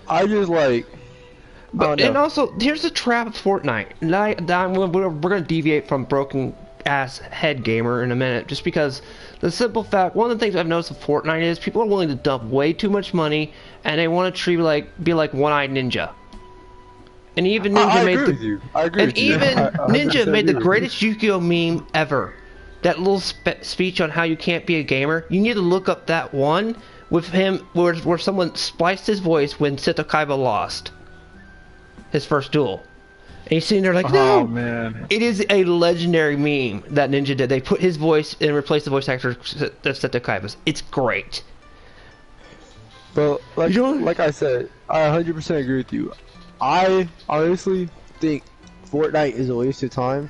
I just like. But I don't and know. also, here's the trap of Fortnite. And we're gonna deviate from broken ass head gamer in a minute, just because the simple fact, one of the things I've noticed with Fortnite is people are willing to dump way too much money, and they want to be like One-Eyed Ninja. And even Ninja I made agree the with you. I agree and with you. even I Ninja 100% made the agree with you. greatest Johnkill meme ever. That little speech on how you can't be a gamer. You need to look up that one with him where someone spliced his voice when Seto Kaiba lost his first duel. And he's sitting there like, no! Oh man. It is a legendary meme that Ninja did. They put his voice and replaced the voice actor of Seto Kaiba's. It's great. But like, You know- like I said, I 100% agree with you. I honestly think Fortnite is a waste of time.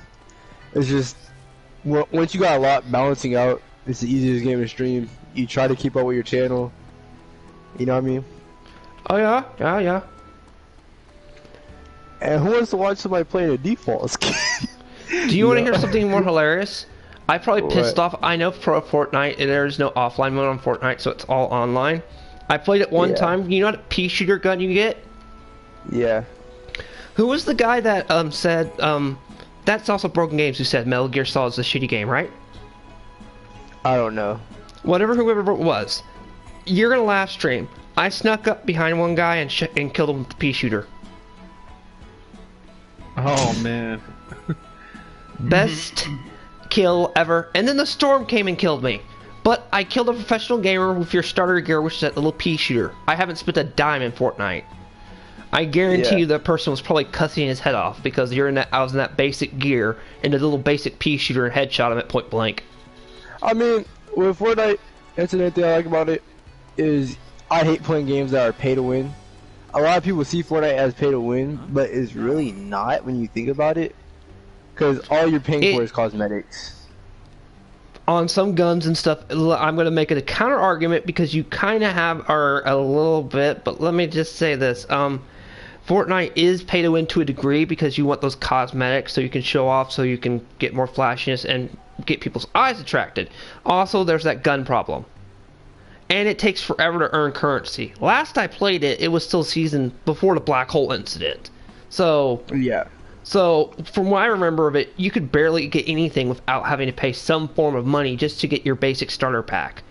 It's just once you got a lot balancing out, it's the easiest game to stream. You try to keep up with your channel. You know what I mean? Oh yeah? Yeah. And who wants to watch somebody playing a default skin? Do you want to hear something more hilarious? I probably pissed What? off. I know for Fortnite, there's no offline mode on Fortnite, so it's all online. I played it one Yeah. time. You know what pea shooter gun you get? Yeah. Who was the guy that said that's also Broken Games who said Metal Gear Solid is a shitty game, right? I don't know. Whoever it was. You're gonna laugh stream. I snuck up behind one guy and killed him with the pea shooter. Oh man. Best kill ever. And then the storm came and killed me. But I killed a professional gamer with your starter gear, which is that little pea shooter. I haven't spent a dime in Fortnite. I guarantee Yeah. you that person was probably cussing his head off because I was in that basic gear and the little basic pea shooter and headshot him at point blank. I mean, with Fortnite, that's another thing I like about it is I hate playing games that are pay to win. A lot of people see Fortnite as pay to win, but it's really not when you think about it. Because all you're paying for is cosmetics. On some guns and stuff, I'm going to make it a counter argument because you kind of are a little bit, but let me just say this. Fortnite is pay to win to a degree because you want those cosmetics so you can show off, so you can get more flashiness and get people's eyes attracted. Also, there's that gun problem. and it takes forever to earn currency. Last I played it, it was still season before the black hole incident. So Yeah. So, from what I remember of it, you could barely get anything without having to pay some form of money just to get your basic starter pack.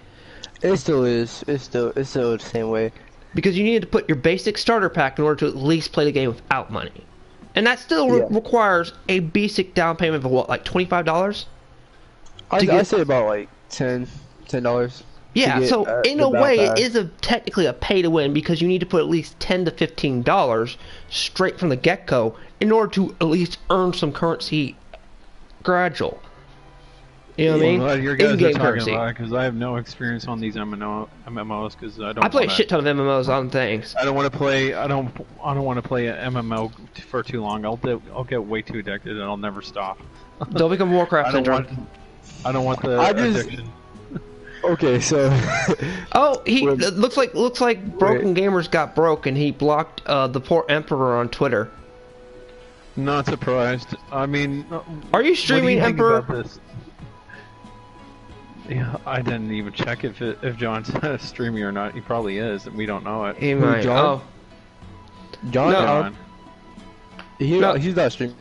It still is. It's still the same way. Because you needed to put your basic starter pack in order to at least play the game without money. And that still requires a basic down payment of what, like $25? I say about like $10. Yeah, so in a way, it is technically a pay to win because you need to put at least $10 to $15 straight from the get-go in order to at least earn some currency gradual. You know what I mean? Well, your guys are in-game talking currency. about it because I have no experience on these MMOs because I don't. I play a shit ton of MMOs on things. I don't want to play. I don't want to play an MMO for too long. I'll get way too addicted and I'll never stop. Don't become Warcraft syndrome. I don't want the addiction. Okay, so. Oh, it looks like Broken Gamers got broke and he blocked the poor Emperor on Twitter. Not surprised. I mean, are you streaming, what do you think Emperor? about this? Yeah, I didn't even check if John's streaming or not. He probably is, and we don't know it. He might. John? John? John. He's not streaming.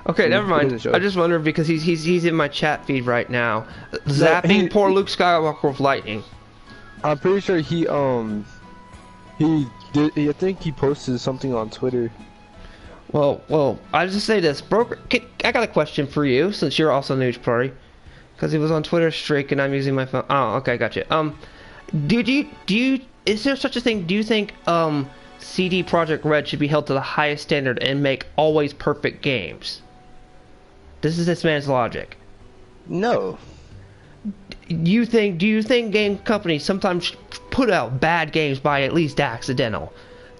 Okay, never mind. I just wondered because he's in my chat feed right now, zapping poor Luke Skywalker with lightning. I'm pretty sure he did. I think he posted something on Twitter. Well, I just say this, I got a question for you since you're also news party, because he was on Twitter streak and I'm using my phone. Oh, okay, gotcha. Is there such a thing? Do you think CD Projekt Red should be held to the highest standard and make always perfect games? This is this man's logic. No. Do you think game companies sometimes put out bad games by at least accidental?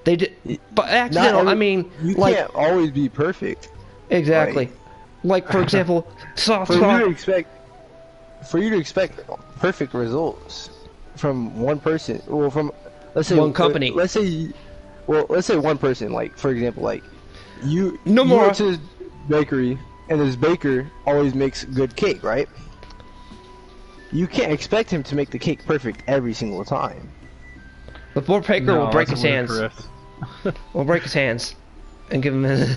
They did, but accidental. I mean, you like, can't always be perfect. Exactly. Like for example, for you to expect perfect results from one person, well, from let's say one company. Let's say one person. Like for example, like you no you more go to this bakery and this baker always makes good cake, right? You can't expect him to make the cake perfect every single time. The poor baker will break his hands. Chris. We'll break his hands and give him. Like,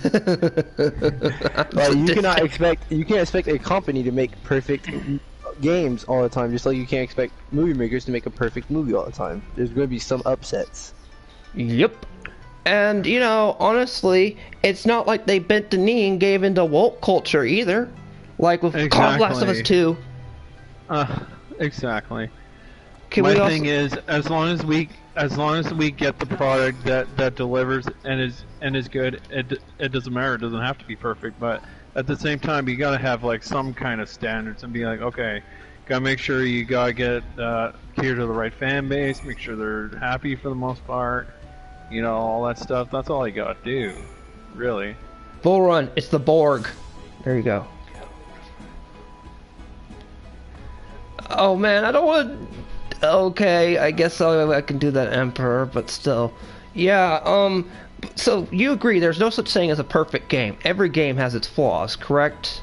you can't expect a company to make perfect games all the time, just like you can't expect movie makers to make a perfect movie all the time. There's going to be some upsets. Yep. And you know, honestly, it's not like they bent the knee and gave into woke culture either. Like with Call of Last of Us 2. Exactly. My thing is, as long as we get the product that delivers and is good, it doesn't matter. It doesn't have to be perfect, but at the same time, you gotta have like some kind of standards and be like, okay, gotta make sure you gotta get cater to the right fan base, make sure they're happy for the most part, you know, all that stuff. That's all you gotta do, really. Bull Run. It's the Borg. There you go. Oh man, I don't want. Okay, I guess I can do that, Emperor, but still. Yeah, so you agree there's no such thing as a perfect game. Every game has its flaws, correct?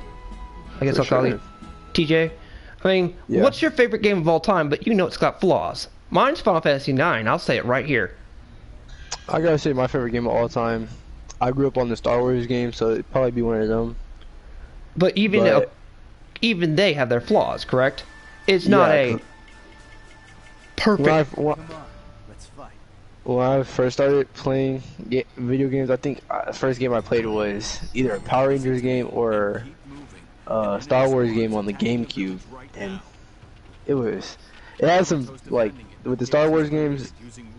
I guess I'll call you TJ. I mean, what's your favorite game of all time, but you know it's got flaws? Mine's Final Fantasy IX, I'll say it right here. I gotta say my favorite game of all time. I grew up on the Star Wars game, so it'd probably be one of them. But even they have their flaws, correct? It's not a perfect. When I first started playing video games, I think the first game I played was either a Power Rangers game or a Star Wars game on the GameCube, and it had some, like, with the Star Wars games,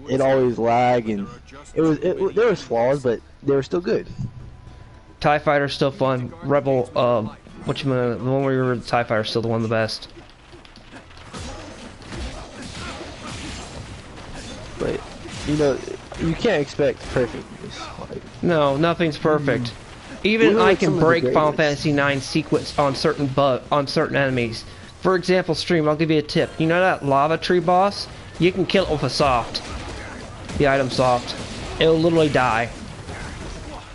it always lagged, and there was flaws, but they were still good. TIE Fighter's still fun. Rebel, the one where you were the TIE Fighter's still the one of the best. But, you know, you can't expect perfectness. Like, no, nothing's perfect. Even I can break Final Fantasy IX sequence on certain enemies. For example, Stream, I'll give you a tip. You know that lava tree boss? You can kill it with a soft. The item soft. It'll literally die.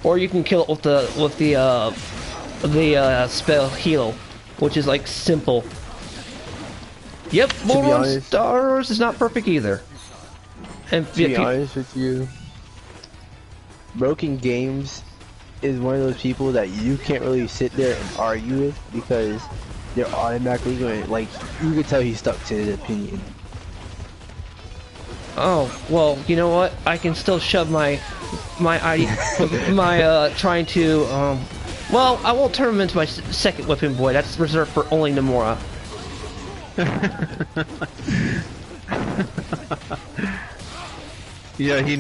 Or you can kill it with the spell heal, which is like simple. Yep, be World War honest- Star Wars is not perfect either. And To be honest with you, Broken Games is one of those people that you can't really sit there and argue with because they're automatically going to, like, you could tell he's stuck to his opinion. oh, well, you know what? I can still shove my trying to, well, I won't turn him into my second weapon boy. That's reserved for only Nomura. Yeah, he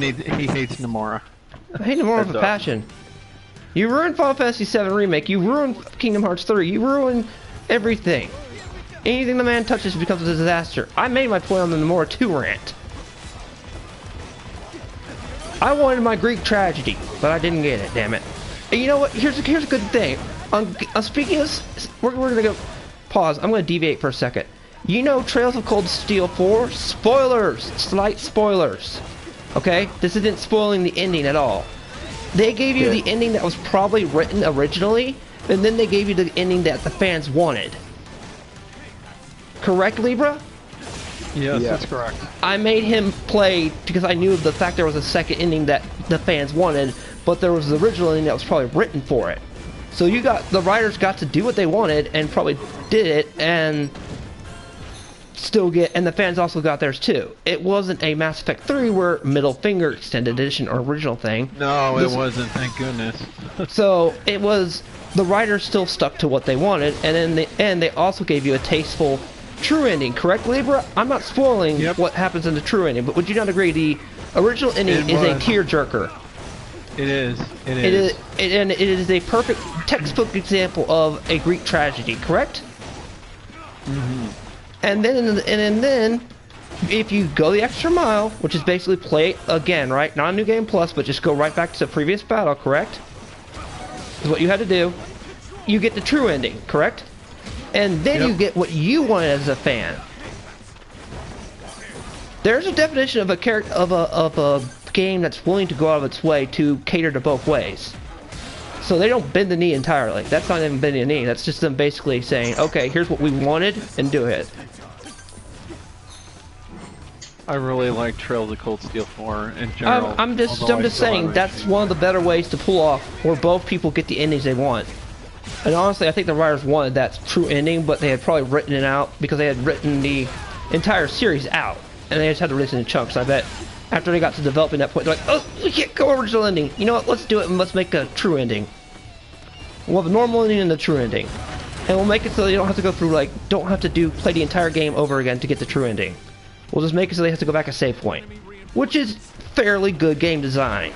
hates Nomura. I hate Nomura with a Heads up. passion. You ruined Final Fantasy VII Remake, you ruined Kingdom Hearts 3, you ruined everything. Anything the man touches becomes a disaster. I made my point on the Nomura 2 rant. I wanted my Greek tragedy, but I didn't get it, damn it. And you know what? Here's a good thing. Speaking of, we're gonna go pause. I'm gonna deviate for a second. You know, Trails of Cold Steel 4 spoilers, slight spoilers. Okay, this isn't spoiling the ending at all. They gave you the ending that was probably written originally, and then they gave you the ending that the fans wanted. Correct, Libra? Yes, Yeah. that's correct. I made him play because I knew of the fact there was a second ending that the fans wanted, but there was the original ending that was probably written for it. So the writers got to do what they wanted and probably did it and and the fans also got theirs too. It wasn't a Mass Effect 3 where middle finger extended edition or original thing. No, it wasn't. Thank goodness. So it was, the writers still stuck to what they wanted, and in the end they also gave you a tasteful true ending, correct, Libra? I'm not spoiling what happens in the true ending, but would you not agree the original ending is a tearjerker? It is. And it is a perfect textbook example of a Greek tragedy, correct? Mm-hmm. And then, if you go the extra mile, which is basically play again, right? Not a new game plus, but just go right back to the previous battle, correct? Is what you had to do. You get the true ending, correct? And then you get what you wanted as a fan. There's a definition of a character of a game that's willing to go out of its way to cater to both ways. So they don't bend the knee entirely. That's not even bending the knee. That's just them basically saying, okay, here's what we wanted, and do it. I really like Trails of Cold Steel 4 in general. I'm just saying that's one of the better ways to pull off where both people get the endings they want. And honestly, I think the writers wanted that true ending, but they had probably written it out because they had written the entire series out, and they just had to release it in chunks. I bet after they got to developing that point, they're like, oh, we can't go original ending. You know what? Let's do it and let's make a true ending. We'll have a normal ending and a true ending, and we'll make it so you don't have to go through play the entire game over again to get the true ending. We'll just make it so they have to go back a save point, which is fairly good game design.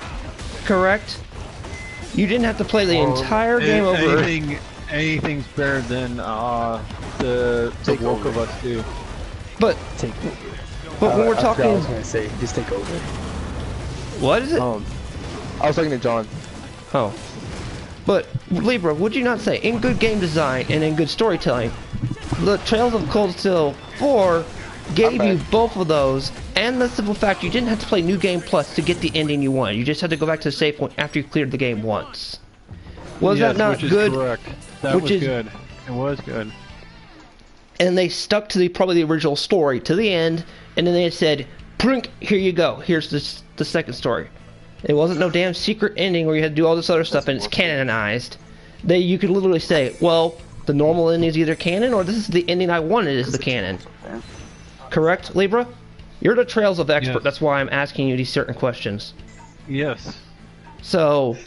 Correct? You didn't have to play the entire game over. Anything's better than the Woke of Us do. But when we're talking, I was gonna say, just take over. What is it? I was talking to John. Oh. But, Libra, would you not say, in good game design and in good storytelling, the Trails of Cold Steel 4 gave you both of those, and the simple fact you didn't have to play New Game Plus to get the ending you wanted. You just had to go back to the save point after you cleared the game once. Was that not good? Correct. That was good. It was good. And they stuck to probably the original story to the end, and then they said, "Prink, here you go. Here's the second story." It wasn't no damn secret ending where you had to do all this other stuff and it's canonized. You could literally say, well, the normal ending is either canon or this is the ending I wanted is the canon. Correct, Libra? You're the Trails of expert. Yes. That's why I'm asking you these certain questions. Yes. So,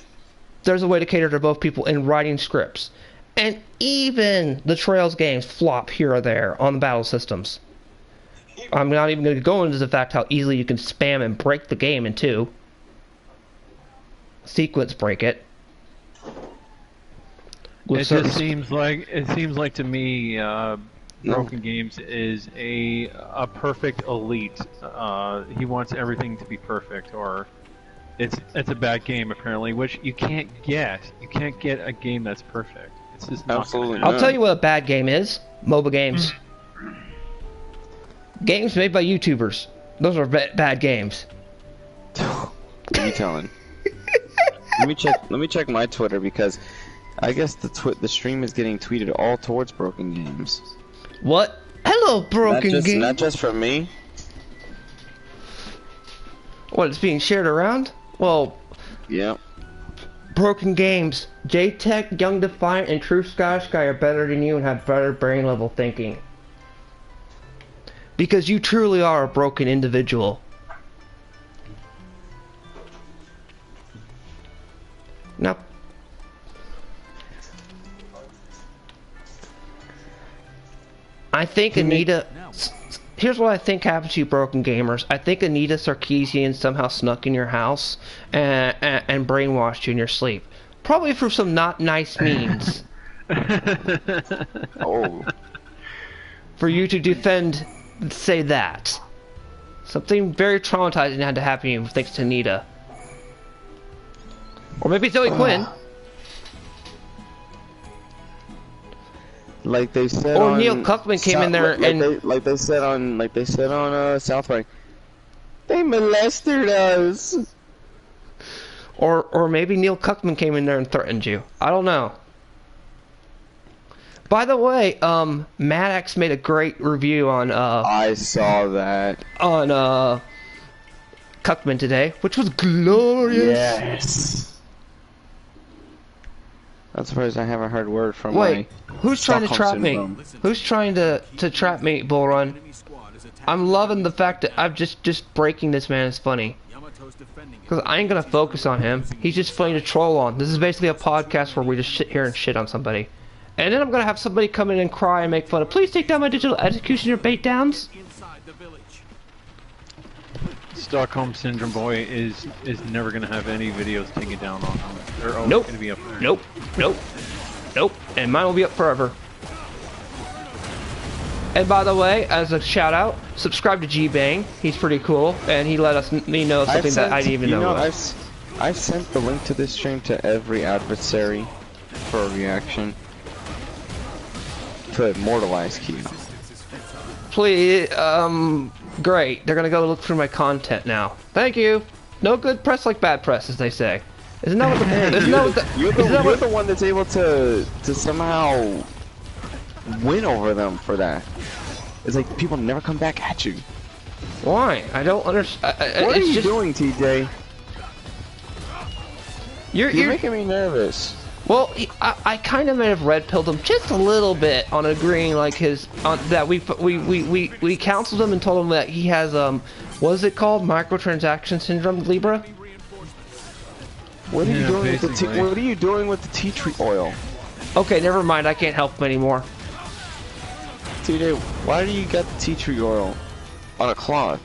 there's a way to cater to both people in writing scripts. And even the Trails games flop here or there on the battle systems. I'm not even going to go into the fact how easily you can spam and break the game in two. Sequence break it. It just seems like to me, Broken Games is a perfect elite. He wants everything to be perfect, or it's a bad game apparently, which you can't get. You can't get a game that's perfect. It's just not. Absolutely. I'll tell you what a bad game is. MOBA games. Games made by YouTubers. Those are bad games. What are you telling? Let me check my Twitter because I guess the stream is getting tweeted all towards Broken Games. What? Hello, Hello, Broken Game. Not just from me. What, it's being shared around? Well, Yeah. Broken Games, J-Tech, Young Defiant, and True Scottish Guy are better than you and have better brain level thinking. Because you truly are a broken individual. Now, I think Anita... Here's what I think happened to you, Broken Gamers. I think Anita Sarkeesian somehow snuck in your house and brainwashed you in your sleep. Probably through some not nice means. Oh. For you to defend, say that. Something very traumatizing had to happen to you thanks to Anita. Or maybe Zoe Quinn. Like they said Or on Neil Cuckman came in there and like they said on South Park, they molested us. or maybe Neil Cuckman came in there and threatened you. I don't know. By the way, Maddox made a great review on I saw that. on Cuckman today, which was glorious. Yes. I'm surprised I haven't heard word from Wait, who's trying to Stockholm trap me? syndrome. Who's trying to trap me, Bull Run? I'm loving the fact that I'm just breaking this man is funny. Because I ain't gonna focus on him. He's just funny to troll on. This is basically a podcast where we just sit here and shit on somebody. And then I'm gonna have somebody come in and cry and make fun of, please take down my digital executioner bait downs. Stockholm Syndrome Boy is never gonna have any videos taken down on him. They're always Nope. gonna be up there. Nope. Nope. Nope. And mine will be up forever. And by the way, as a shout out, subscribe to G-Bang. He's pretty cool, and he let me know something that I didn't even know. I've sent the link to this stream to every adversary for a reaction. To immortalize Keo. Please, great. They're gonna go look through my content now. Thank you. No good press like bad press, as they say. Isn't that what the? Isn't that what the? You're the one that's able to somehow win over them for that. It's like people never come back at you. Why? I don't understand. What are you doing, TJ? You're making me nervous. Well, I kind of may have red pilled him just a little bit on agreeing like that we counseled him and told him that he has what is it called, microtransaction syndrome, Libra. What are you doing with the basically. What are you doing with the tea tree oil? Okay, never mind. I can't help him anymore. TJ, why do you got the tea tree oil on a cloth?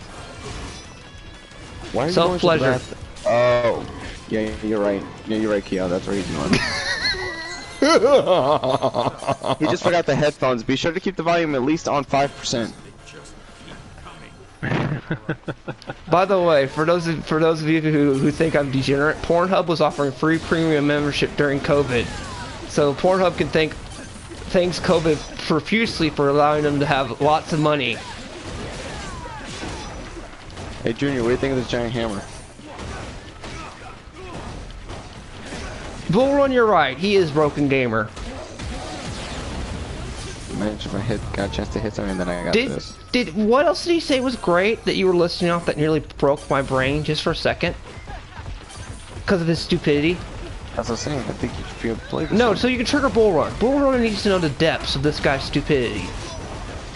Why are you Self-pleasure. going to the bath? Oh, yeah, you're right. Yeah, you're right, Keo. That's what he's doing. He just forgot the headphones. Be sure to keep the volume at least on 5%. By the way, for those of you who think I'm degenerate, Pornhub was offering free premium membership during COVID, so Pornhub can thanks COVID profusely for allowing them to have lots of money. Hey, Junior, what do you think of this giant hammer? Bull Run, you're right. He is Broken Gamer. Imagine if I got a chance to hit something and then I got this. What else did he say was great that you were listening off that nearly broke my brain just for a second? Because of his stupidity? That's what I'm saying. I think you should be able to play this. No, one. so you can trigger Bull Run. Bull Run needs to know the depths of this guy's stupidity.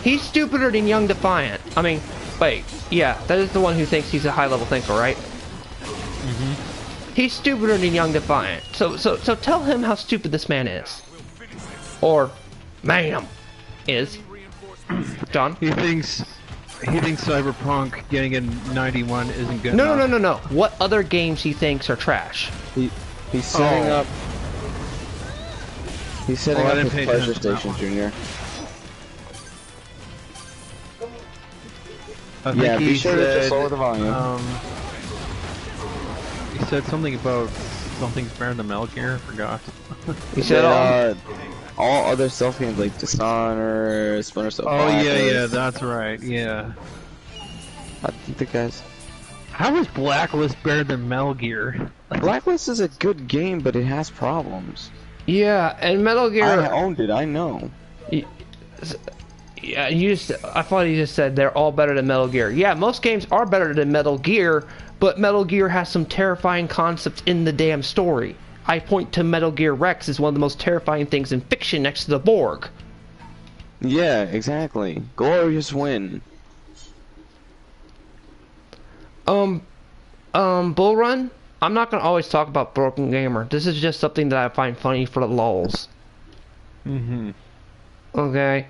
He's stupider than Young Defiant. I mean, wait, yeah, that is the one who thinks he's a high-level thinker, right? Mm-hmm. He's stupider than Young Defiant. So tell him how stupid this man is. Or, ma'am, is. John? He thinks Cyberpunk getting a 91 isn't good No, enough. no. What other games he thinks are trash? He's setting up. He's setting I up didn't his pay pleasure attention to that station, one. Junior. I think Yeah, he be sure to just said, lower the volume. He said something about something's better than Metal Gear. I forgot. He said, all other self games like Dishonor, Splinter Cell. Oh yeah, Blacklist. that's right. Yeah. I think the guys. How is Blacklist better than Metal Gear? Blacklist is a good game, but it has problems. yeah, and Metal Gear... I owned it. I know. Yeah, I thought you just said they're all better than Metal Gear. Yeah, most games are better than Metal Gear, but Metal Gear has some terrifying concepts in the damn story. I point to Metal Gear Rex as one of the most terrifying things in fiction next to the Borg. Yeah, exactly. Glorious win. Bull Run? I'm not gonna always talk about Broken Gamer. This is just something that I find funny for the lulz. Mm-hmm. Okay?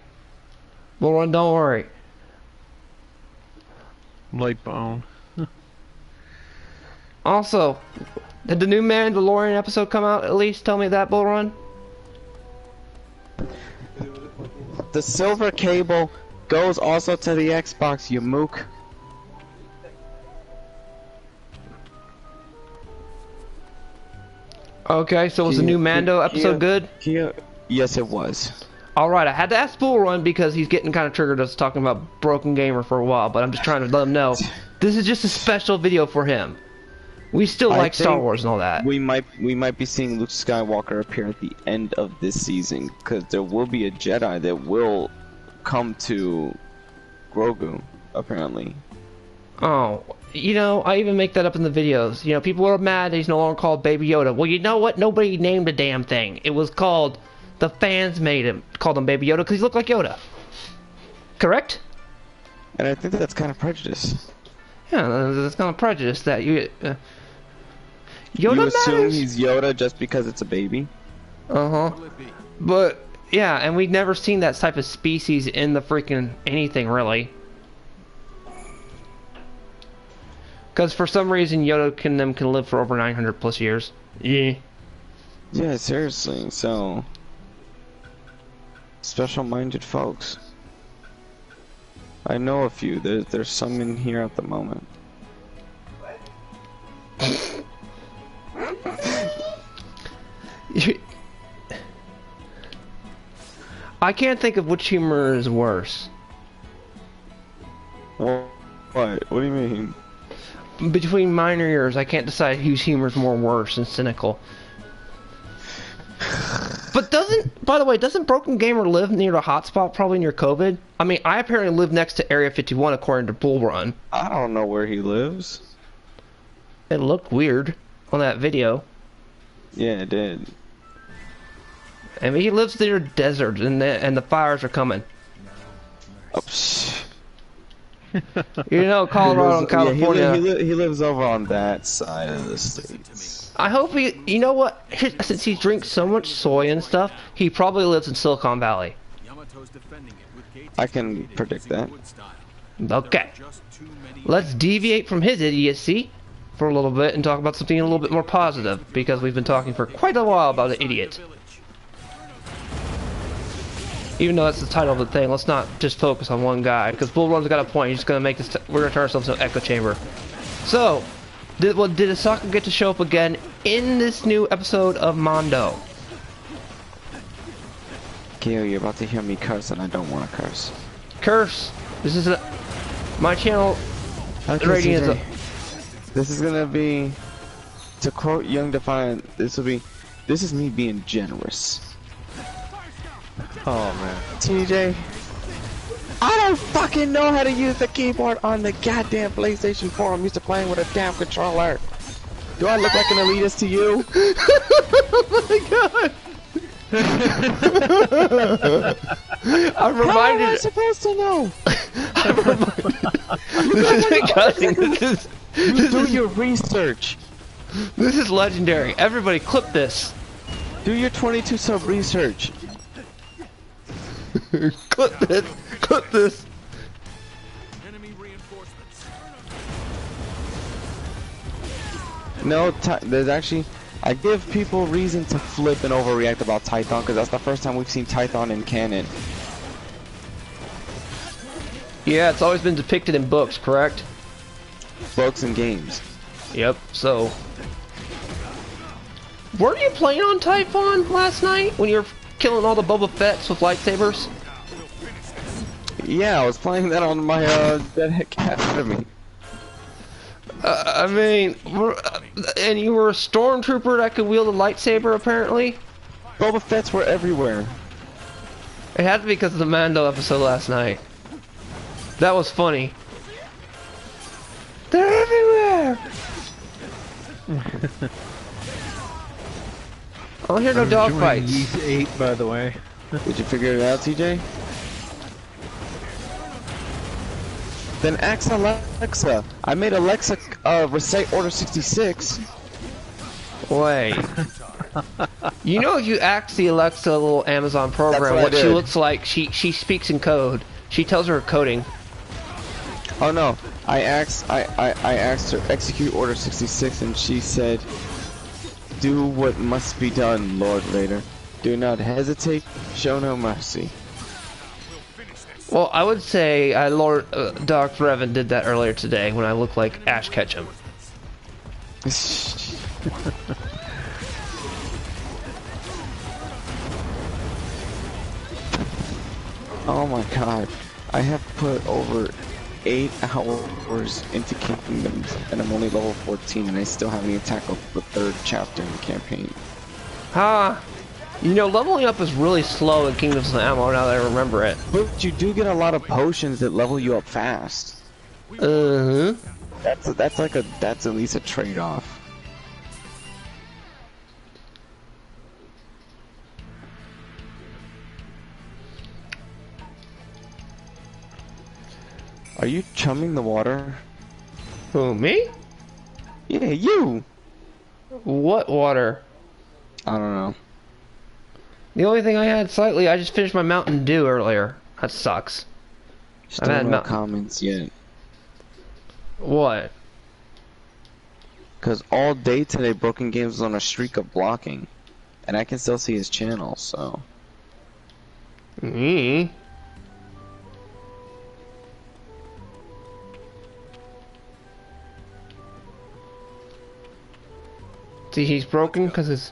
Bull Run, don't worry. Light bone. Also, did the new Mandalorian episode come out at least? Tell me that, Bull Run? The silver cable goes also to the Xbox, you mook. Okay, so was the new Mando episode good? Yes, it was. Alright, I had to ask Bull Run because he's getting kind of triggered us talking about Broken Gamer for a while, but I'm just trying to let him know this is just a special video for him. We still like Star Wars and all that. We might be seeing Luke Skywalker appear at the end of this season, because there will be a Jedi that will come to Grogu, apparently. Oh, you know, I even make that up in the videos. You know, people are mad that he's no longer called Baby Yoda. Well, you know what? Nobody named the damn thing. It was called, the fans called him Baby Yoda because he looked like Yoda. Correct? And I think that's kind of prejudice. Yeah, that's kind of prejudice that you... Yoda you assume matters? he's Yoda just because it's a baby? Uh-huh. But, yeah, and we've never seen that type of species in the freaking anything, really. Because for some reason, Yoda can live for over 900 plus years. Yeah. Yeah, seriously, so... Special-minded folks. I know a few. There's some in here at the moment. I can't think of which humor is worse. What? What do you mean? Between mine or yours, I can't decide whose humor is more worse and cynical. But by the way, doesn't Broken Gamer live near the hotspot probably near COVID? I mean, I apparently live next to Area 51 according to Bull Run. I don't know where he lives. It looked weird on that video. Yeah, it did. I mean, he lives near a desert and the fires are coming. Oh, psh. You know, Colorado and California. Yeah, he lives over on that side of the states. I hope you know what, since he drinks so much soy and stuff, he probably lives in Silicon Valley. I can predict that. Okay. Let's deviate from his idiocy for a little bit and talk about something a little bit more positive, because we've been talking for quite a while about an idiot. Even though that's the title of the thing, let's not just focus on one guy, because Bull Run's got a point. He's just gonna make this. We're gonna turn ourselves into an echo chamber. So, did Asaka get to show up again in this new episode of Mondo? Gail, you're about to hear me curse, and I don't want to curse. Curse. This is my channel. Okay, rating is a. This is gonna be, to quote Young Defiant, this is me being generous. Oh man. TJ, I don't fucking know how to use the keyboard on the goddamn PlayStation 4. I'm used to playing with a damn controller. Do I look like an elitist to you? Oh my god! I'm reminded. How am I supposed to know? This isn't cutting. This Do is your research. This is legendary. Everybody, clip this. Do your 22 sub research. Clip this. Clip this. Enemy reinforcements. No, there's actually, I give people reason to flip and overreact about Tython, because that's the first time we've seen Tython in canon. Yeah, it's always been depicted in books, correct? Books and games. Yep. So, were you playing on Typhon last night when you were killing all the Boba Fett's with lightsabers? Yeah, I was playing that on my Dead Academy. I mean, and you were a stormtrooper that could wield a lightsaber, apparently? Boba Fett's were everywhere. It had to be because of the Mando episode last night. That was funny. They're everywhere! I don't hear no dog fights. He's 8, by the way. Did you figure it out, TJ? Then ask Alexa. I made Alexa recite Order 66. Wait. You know, if you ask the Alexa little Amazon program what she looks like, she speaks in code. She tells her coding. Oh no, I asked her execute Order 66 and she said, do what must be done, Lord Vader. Do not hesitate, show no mercy. Well, I would say Lord Dr. Revan did that earlier today when I looked like Ash Ketchum. Oh my god, I have put over 8 hours into Kingdoms and I'm only level 14 and I still haven't even tackled the 3rd chapter in the campaign. You know, leveling up is really slow in Kingdoms of Ammo now that I remember it. But you do get a lot of potions that level you up fast. Uh-huh. That's at least a trade-off. Are you chumming the water? Who, me? Yeah, you! What water? I don't know. The only thing I had slightly, I just finished my Mountain Dew earlier. That sucks. Still no comments yet. What? Because all day today, Broken Games was on a streak of blocking. And I can still see his channel, so... Me? See, he's broken because he's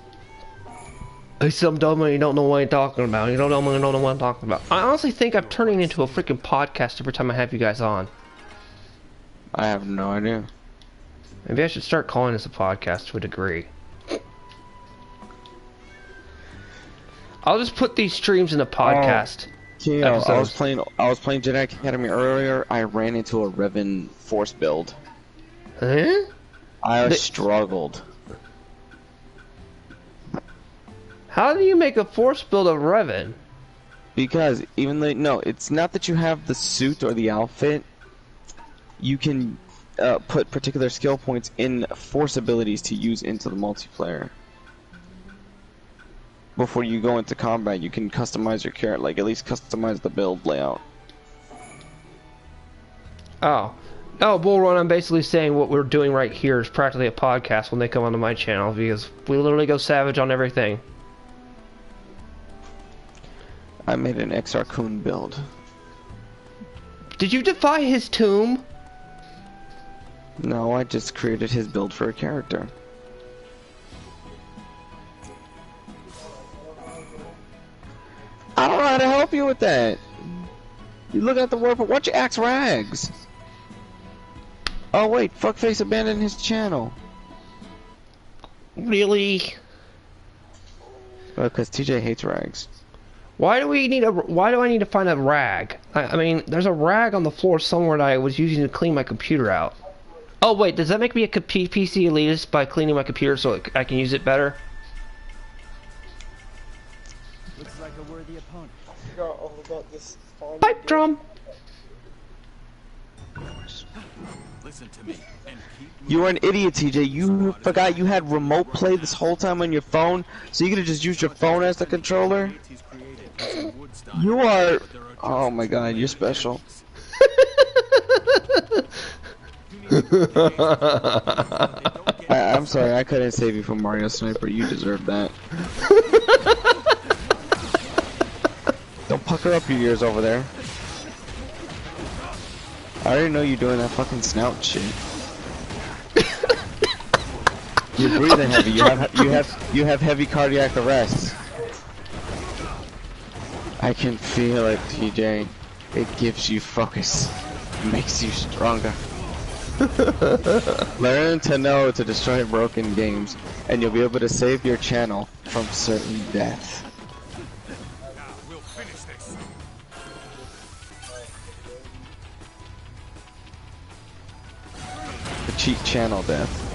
some dumb and you don't know what he's talking about. You don't know what I'm talking about. I honestly think I'm turning into a freaking podcast every time I have you guys on. I have no idea. Maybe I should start calling this a podcast to a degree. I'll just put these streams in a podcast. I was playing Jedi Academy earlier. I ran into a Revan Force build. Huh? I struggled. How do you make a force build of Revan? Because even though no, it's not that you have the suit or the outfit. You can put particular skill points in force abilities to use into the multiplayer. Before you go into combat, you can customize your character, like at least customize the build layout. Oh, Bull Run, I'm basically saying what we're doing right here is practically a podcast when they come onto my channel because we literally go savage on everything. I made an Exar Kun build. Did you defy his tomb? No, I just created his build for a character. I don't know how to help you with that. You look at the word for what you axe rags. Oh wait, fuckface abandoned his channel. Really? Because TJ hates rags. Why do I need to find a rag? I mean, there's a rag on the floor somewhere that I was using to clean my computer out. Oh wait, does that make me a PC elitist by cleaning my computer so I can use it better? Looks like a worthy opponent. Forgot all about this. Pipe drum. Listen to me and keep You are an idiot, TJ. You forgot you had remote play this whole time on your phone, so you could have just used your phone as the controller. You are... Oh my god, you're special. I'm sorry, I couldn't save you from Mario Sniper. You deserve that. Don't pucker up your ears over there. I already know you're doing that fucking snout shit. You're breathing heavy. You have heavy cardiac arrest. I can feel it, TJ. It gives you focus. It makes you stronger. Learn to know to destroy broken games, and you'll be able to save your channel from certain death. We'll finish this. cheat channel death.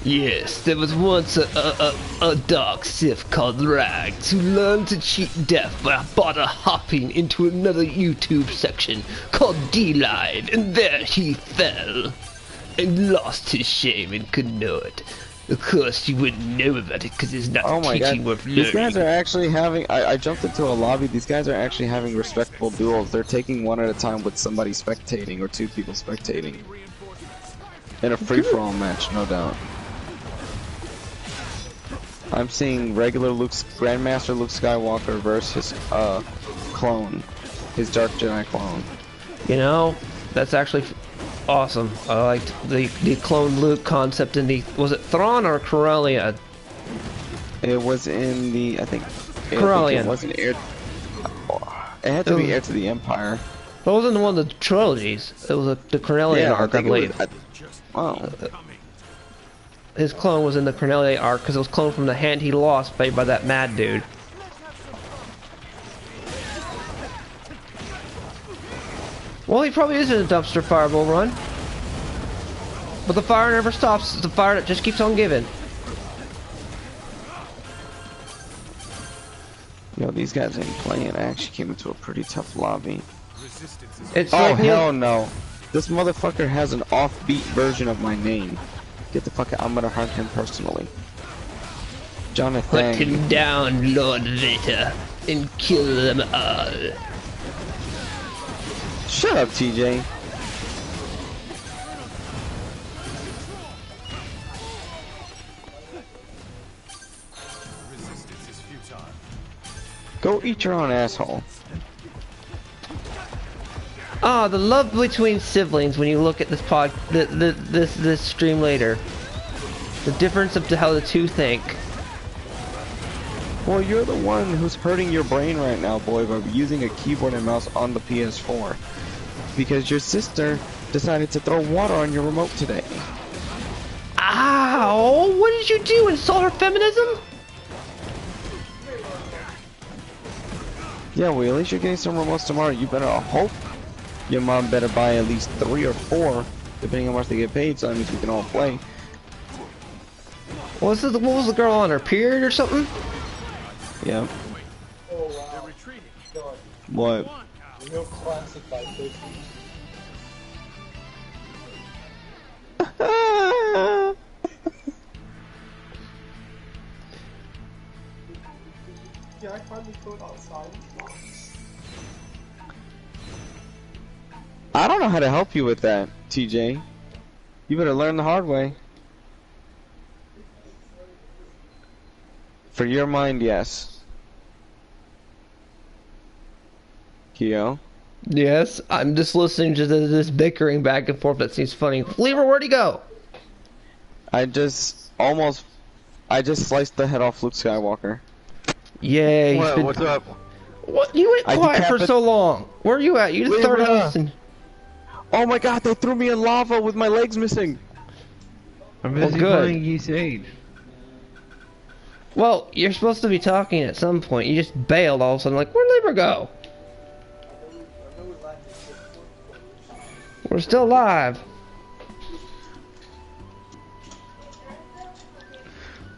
Yes, there was once a dark Sith called Rags who learned to cheat death by bother hopping into another YouTube section called D-Line, and there he fell and lost his shame and could know it. Of course, you wouldn't know about it because it's not teaching worth learning. These guys are actually having. I jumped into a lobby. These guys are actually having respectable duels. They're taking one at a time with somebody spectating or two people spectating in a free-for-all match, no doubt. I'm seeing regular Grandmaster Luke Skywalker versus his clone, his Dark Jedi clone. You know, that's actually awesome. I liked the clone Luke concept in the, was it Thrawn or Corellia? It was in the, I think Corellian. It wasn't heir. It had to be heir to the Empire. It wasn't one of the trilogies. It was the Corellian arc, I believe. Oh. His clone was in the Cornelia arc because it was cloned from the hand he lost by that mad dude. Well, he probably is in a dumpster fireball run. But the fire never stops. It's the fire that just keeps on giving. Yo, these guys ain't playing. I actually came into a pretty tough lobby. It's oh, like hell no. This motherfucker has an offbeat version of my name. Get the fuck out. I'm gonna hunt him personally. Jonathan. Put him down, Lord Vader, and kill them all. Shut up, TJ. Go eat your own asshole. Ah, the love between siblings when you look at this this stream later. The difference of how the two think. Well, you're the one who's hurting your brain right now, boy, by using a keyboard and mouse on the PS4. Because your sister decided to throw water on your remote today. Ow! What did you do? Insult her feminism? Yeah, well, at least you're getting some remotes tomorrow. You better hope your mom better buy at least 3 or 4, depending on how much they get paid, so that means we can all play. What was the girl on her period or something? Yeah. What? Real classic by Big. Yeah, I finally code outside. I don't know how to help you with that, TJ. You better learn the hard way. For your mind, yes. Kyo? Yes, I'm just listening to this bickering back and forth that seems funny. Libra, where'd he go? I just sliced the head off Luke Skywalker. Yay. What's up? What? You went quiet for so long. Where are you at? You just started listening. Oh my god, they threw me in lava with my legs missing. I'm busy playing Yeast 8. Well, you're supposed to be talking at some point. You just bailed all of a sudden, like, where'd Libra go? We're still live.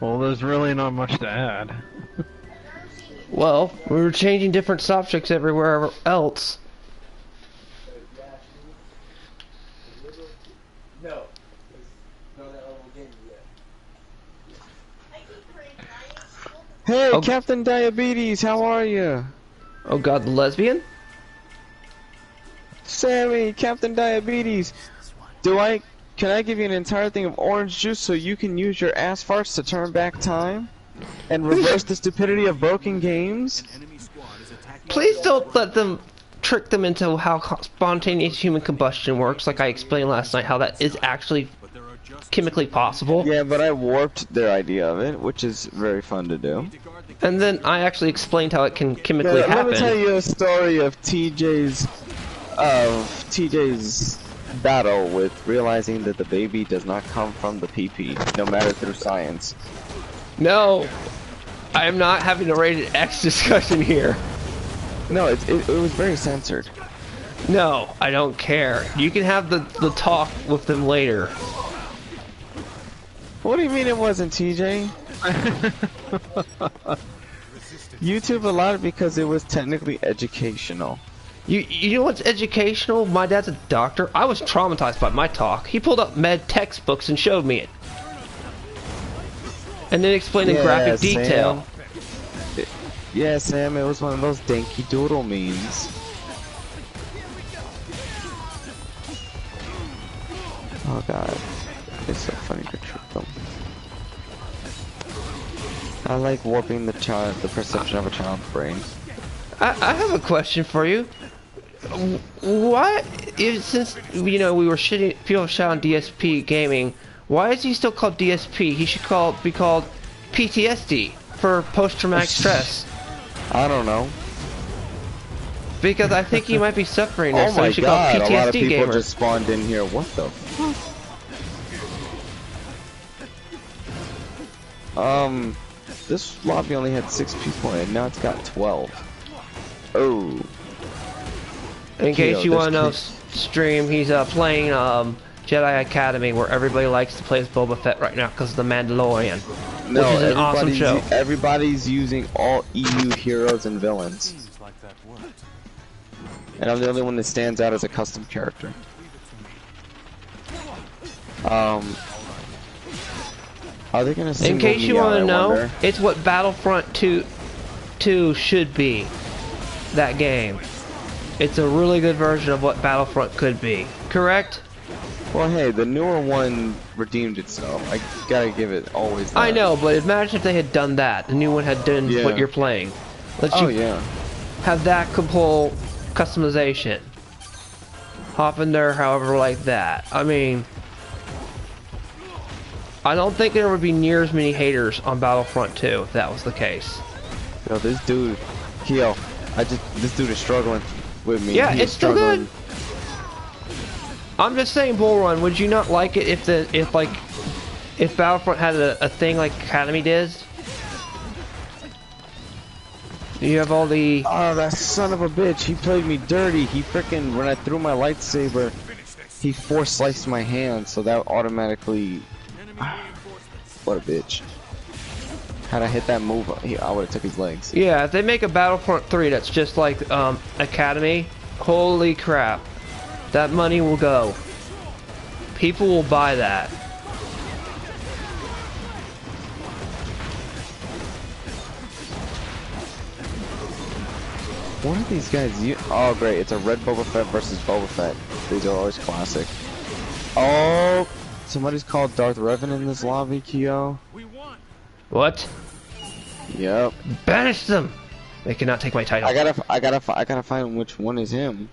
Well, there's really not much to add. Well, we were changing different subjects everywhere else. No. Hey, Oh. Captain Diabetes, how are you? Oh god, the lesbian? Sammy, Captain Diabetes. Can I give you an entire thing of orange juice so you can use your ass farts to turn back time? And reverse the stupidity of broken games? Please don't let them trick them into how spontaneous human combustion works, like I explained last night, how that is actually chemically possible. Yeah, but I warped their idea of it, which is very fun to do. And then I actually explained how it can chemically Let happen. me tell you a story of TJ's battle with realizing that the baby does not come from the PP, no matter through science. No, I am not having a rated X discussion here. No, it was very censored. No, I don't care. You can have the talk with them later. What do you mean it wasn't, TJ? YouTube allowed it because it was technically educational. You know what's educational? My dad's a doctor. I was traumatized by my talk. He pulled up med textbooks and showed me it. And then explained in graphic detail. Yeah, Sam, it was one of those danky doodle memes. Oh god. It's so funny to trick them. I like warping the perception of a child's brain. I have a question for you. Why, since you know we were people shot on DSP gaming, why is he still called DSP? He should be called PTSD for post-traumatic stress. I don't know. Because I think he might be suffering there, Oh so my he should god, call PTSD a lot of people gamer. just spawned in here. What the fuck? This lobby only had 6 people and now it's got 12. Oh. In case you want to know, stream, he's playing Jedi Academy, where everybody likes to play as Boba Fett right now because of the Mandalorian. No, which is an awesome show. Everybody's using all EU heroes and villains. And I'm the only one that stands out as a custom character. Are they gonna In case you want to know, it's what Battlefront 2 should be. That game. It's a really good version of what Battlefront could be. Correct? Well, hey, the newer one redeemed itself. I gotta give it always that. I know, but imagine if they had done that. The new one had done what you're playing. Let you have that complete customization. Hop in there, however, like that. I mean, I don't think there would be near as many haters on Battlefront 2 if that was the case. Yo, this dude, Keo, this dude is struggling with me. Yeah, it's still good. I'm just saying, Bull Run, would you not like it if Battlefront had a thing like Academy does? You have all the... Oh, that son of a bitch, he played me dirty. He frickin', when I threw my lightsaber, he force-sliced my hand, so that automatically... What a bitch. Had I hit that move, I would've took his legs. Yeah, if they make a Battlefront 3 that's just like Academy, holy crap. That money will go. People will buy that. One of these guys, oh great, it's a red Boba Fett versus Boba Fett. These are always classic. Oh, somebody's called Darth Revan in this lobby, Keo. What? Yep. Banish them! They cannot take my title. I gotta find which one is him.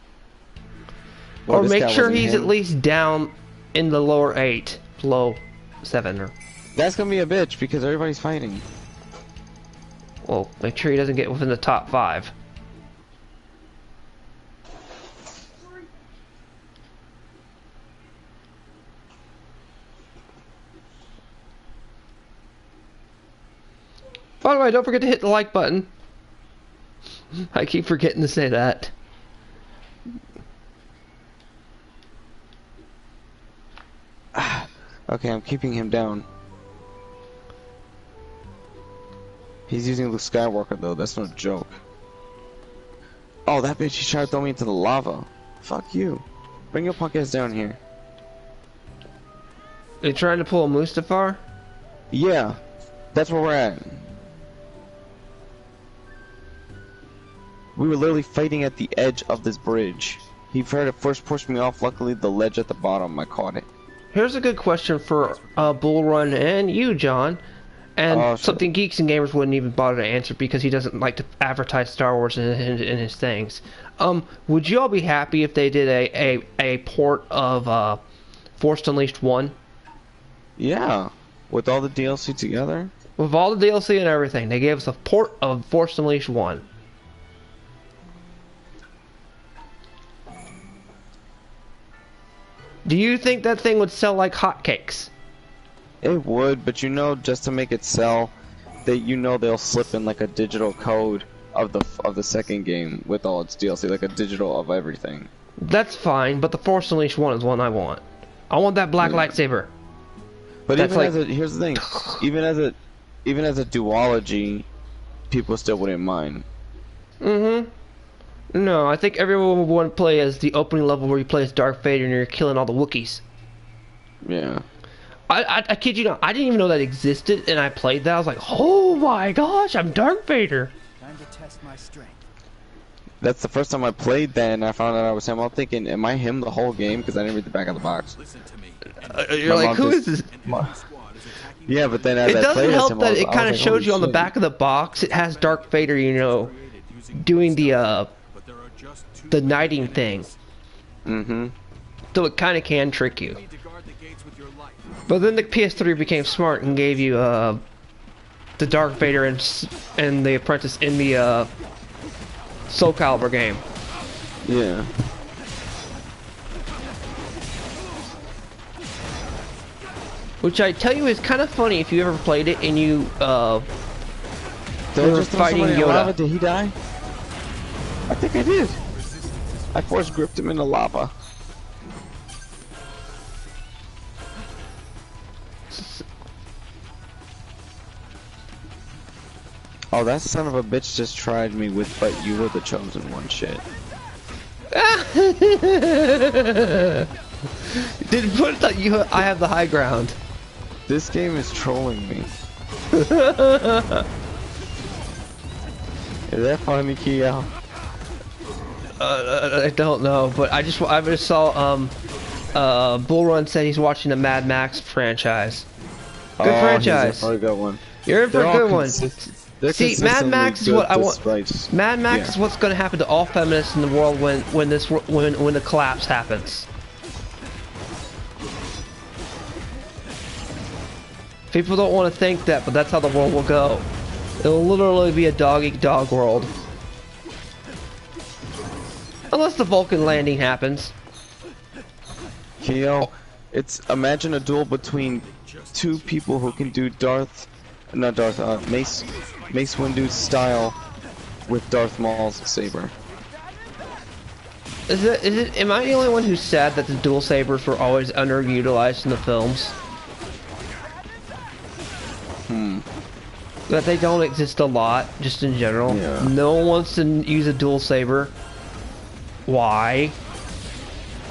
Or make sure he's at least down in the lower 8, low 7. Or... That's gonna be a bitch because everybody's fighting. Well, make sure he doesn't get within the top 5. By the way, don't forget to hit the like button. I keep forgetting to say that. Okay, I'm keeping him down. He's using Luke Skywalker though, that's no joke. Oh, that bitch, he's trying to throw me into the lava. Fuck you. Bring your punk ass down here. Are you trying to pull a Mustafar? Yeah, that's where we're at. We were literally fighting at the edge of this bridge. He tried to first push me off, luckily the ledge at the bottom, I caught it. Here's a good question for Bull Run and you, John. And something geeks and gamers wouldn't even bother to answer because he doesn't like to advertise Star Wars in his things. Would you all be happy if they did a port of Force Unleashed 1? Yeah, with all the DLC together? With all the DLC and everything. They gave us a port of Force Unleashed 1. Do you think that thing would sell like hotcakes? It would, but you know, just to make it sell, they'll slip in like a digital code of the second game with all its DLC, like a digital of everything. That's fine, but the Force Unleashed one is one I want. I want that black lightsaber. But That's even like- as a, here's the thing, even as a duology, people still wouldn't mind. No, I think everyone would want to play as the opening level where you play as Darth Vader and you're killing all the Wookiees. Yeah. I kid you not, I didn't even know that existed, and I played that. I was like, oh my gosh, I'm Darth Vader. Time to test my strength. That's the first time I played that, and I found out I was him. I'm thinking, am I him the whole game? Because I didn't read the back of the box. Listen to me. You're My like, mom who just- is this? An enemy squad is attacking Yeah, but then as It I doesn't played as help him, that I it was kind of like, shows holy you on the shit. back of the box. It has Darth Vader, you know, created using doing the but there are just two the knighting thing. Mm-hmm. So it kind of can trick you. You need to guard the gates with your life. But then the PS3 became smart and gave you the Darth Vader and the Apprentice in the Soul Calibur game. Yeah. Which I tell you is kind of funny if you ever played it and you Did I were just throw fighting somebody in Yoda. lava? Did he die? I think I did. I force gripped him in the lava. Oh, that son of a bitch just tried me with "but you were the chosen one" shit. Did put that you? I have the high ground. This game is trolling me. Is that funny, Kiel? I don't know, but I just saw Bull Run said he's watching the Mad Max franchise. Good franchise. He's in for a good one. You're in for They're a all good one. They're See, Mad consistently Max is good what I want. despite- Mad Max Yeah. is what's going to happen to all feminists in the world when the collapse happens. People don't want to think that, but that's how the world will go. It'll literally be a dog-eat-dog world. Unless the Vulcan landing happens. Kiel, it's imagine a duel between two people who can do Mace Windu's style with Darth Maul's saber. Am I the only one who's sad that the dual sabers were always underutilized in the films? That they don't exist a lot, just in general. Yeah. No one wants to use a dual saber. Why?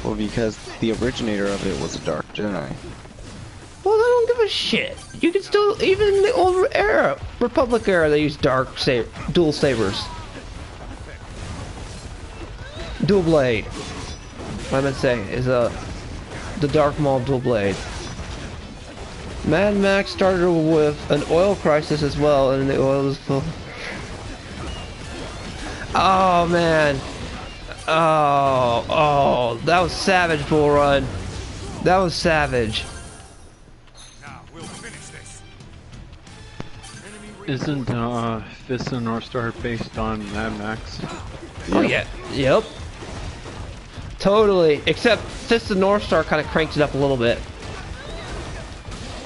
Well, because the originator of it was a Dark Jedi. Well, I don't give a shit. You can still, even in the old era, Republic era, they use dual sabers. Dual blade. What I meant to say is the Darth Maul dual blade. Mad Max started with an oil crisis as well, and the oil was full. Oh man. Oh, that was savage, Bull Run. That was savage. Now we'll finish this. Isn't Fist of the North Star based on Mad Max? Oh yeah, yep. Totally. Except Fist of North Star kind of cranks it up a little bit.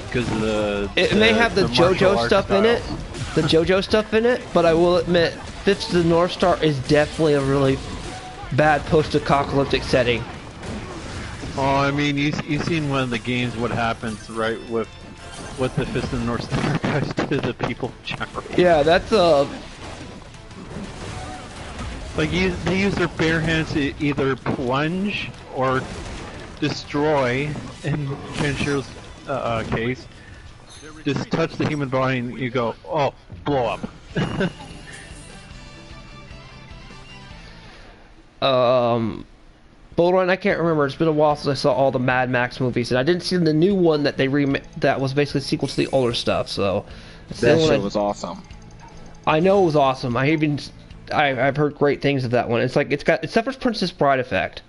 Because It may have the martial JoJo arts stuff in style. it, the JoJo stuff in it, but I will admit, Fist of the North Star is definitely a really bad post-apocalyptic setting. Oh, I mean, you've seen one of the games what happens, right, with what the Fist of the North Star does to the people in general. Yeah, that's Like, they use their bare hands to either plunge or destroy, in Kenshiro's case. Just touch the human body and you go, oh, blow up. Bull Run, I can't remember. It's been a while since I saw all the Mad Max movies, and I didn't see the new one that they that was basically a sequel to the older stuff. So it's the That only one shit was awesome. I know it was awesome. I've heard great things of that one. It's like it suffers Princess Bride effect.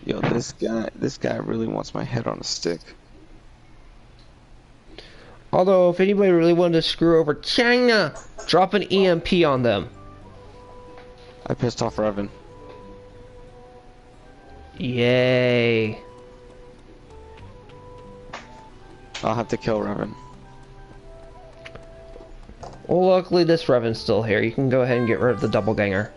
Yo, this guy really wants my head on a stick. Although, if anybody really wanted to screw over China, drop an EMP on them. I pissed off Revan. Yay. I'll have to kill Revan. Well, luckily this Revan's still here. You can go ahead and get rid of the doppelganger.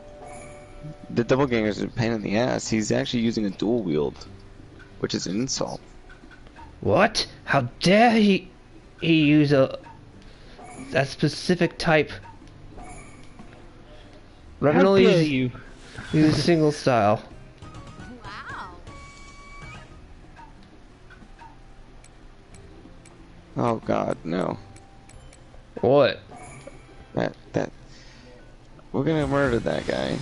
The doppelganger's a pain in the ass. He's actually using a dual wield, which is an insult. What? How dare he use that specific type? Revan How only dare use you? use single style. Wow. Oh God, no. What? That. We're gonna murder that guy.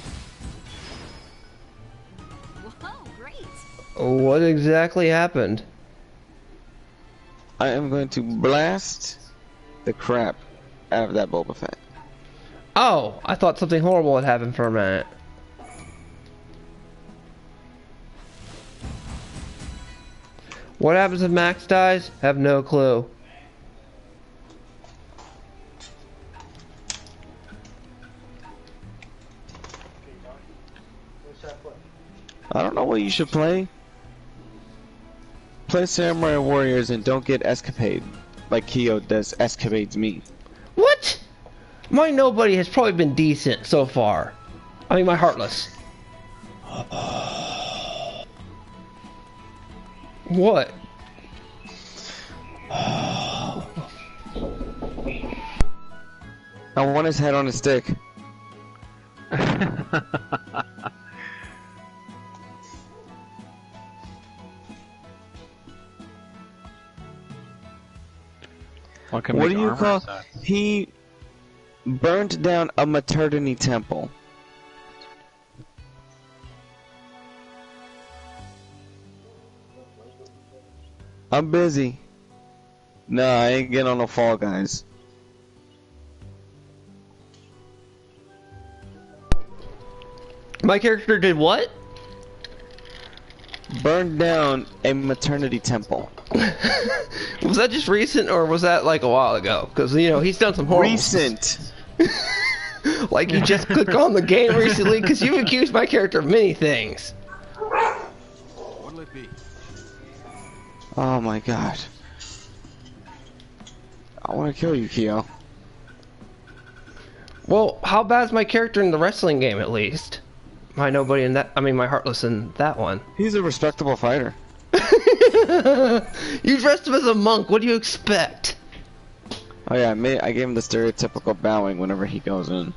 Whoa, great. What exactly happened? I am going to blast the crap out of that Boba Fett. Oh, I thought something horrible had happened for a minute. What happens if Max dies? Have no clue. I don't know what you should play. Play Samurai Warriors and don't get escapade like Kyo does escapades me. What? My nobody has probably been decent so far. I mean, my Heartless. What? I want his head on a stick. What do you call? He burned down a maternity temple. I'm busy. Nah, I ain't getting on the Fall Guys. My character did what? Burned down a maternity temple. Was that just recent, or was that like a while ago? Because, you know, he's done some horrible... Recent. Like, you just clicked on the game recently? Because you've accused my character of many things. What'll it be? Oh my god. I want to kill you, Kyo. Well, how bad is my character in the wrestling game, at least? My nobody in that... I mean, my Heartless in that one. He's a respectable fighter. You dressed him as a monk. What do you expect? Oh yeah, I gave him the stereotypical bowing whenever he goes in.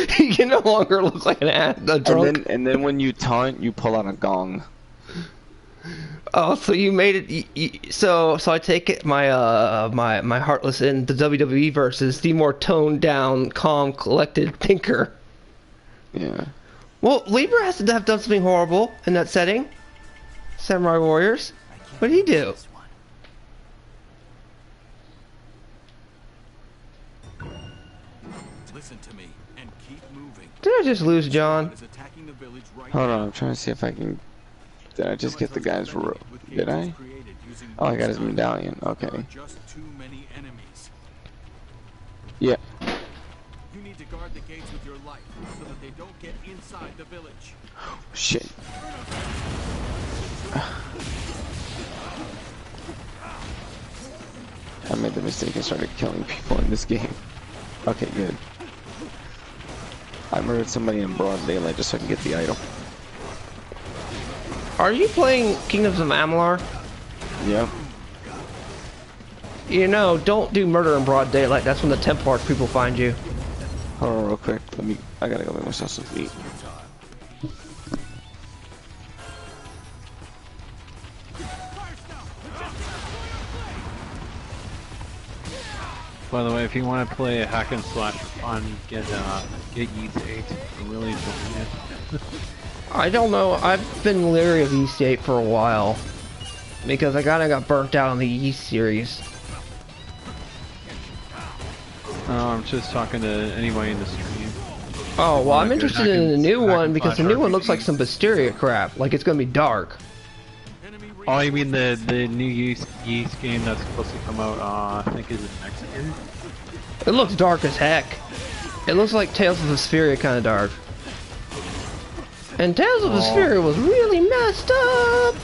He can no longer look like a drunk. And then when you taunt, you pull out a gong. Oh, so you made it. So I take it my Heartless in the WWE versus the more toned down, calm, collected Pinker. Yeah. Well, Libra has to have done something horrible in that setting. Samurai Warriors. What did he do? Listen to me and keep moving. Did I just lose John? Is attacking the village right Hold now. on, I'm trying to see if I can. Did I just get the guy's Did I? Oh, I got his medallion. Okay. There are just too many enemies. Yeah. You need to guard the gates with your life so that they don't get inside the village. Shit. I made the mistake and started killing people in this game. Okay, good. I murdered somebody in broad daylight just so I can get the item. Are you playing Kingdoms of Amalur? Yeah. You know, don't do murder in broad daylight. That's when the Templar people find you. Hold on real quick. I gotta go make myself some meat. By the way, if you want to play a hack and slash for fun, get Yeast 8. I'm really enjoying it. I don't know. I've been leery of Yeast 8 for a while. Because I kinda got burnt out on the Yeast series. I'm just talking to anybody in the stream. Oh, well, I'm interested in the new hack one and because the slash new one looks RPG. like some Mysteria crap. Like it's gonna be dark. Oh, you mean the new Yeast game that's supposed to come out, I think is it next year? It looks dark as heck. It looks like Tales of Vesperia kind of dark. And Tales of Vesperia was really messed up!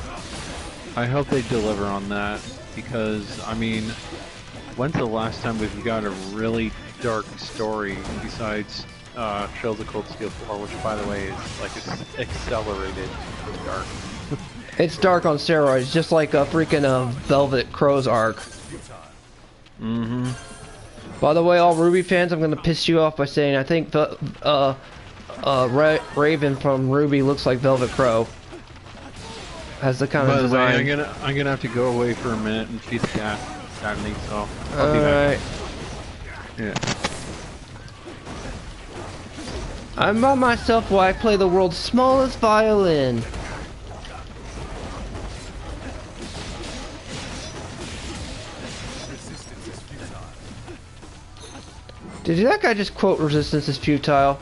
I hope they deliver on that, because, I mean, when's the last time we've got a really dark story besides Trails of Cold Steel 4, which, by the way, is like accelerated dark. It's dark on steroids, just like a freaking Velvet Crow's arc. Mm-hmm. By the way, all Ruby fans, I'm gonna piss you off by saying I think Raven from Ruby looks like Velvet Crow. Has the kind of design. By the way, I'm gonna have to go away for a minute and feed the cat, sadly. So I'll be back. Yeah. I'm by myself while I play the world's smallest violin. Did that guy just quote "resistance is futile"?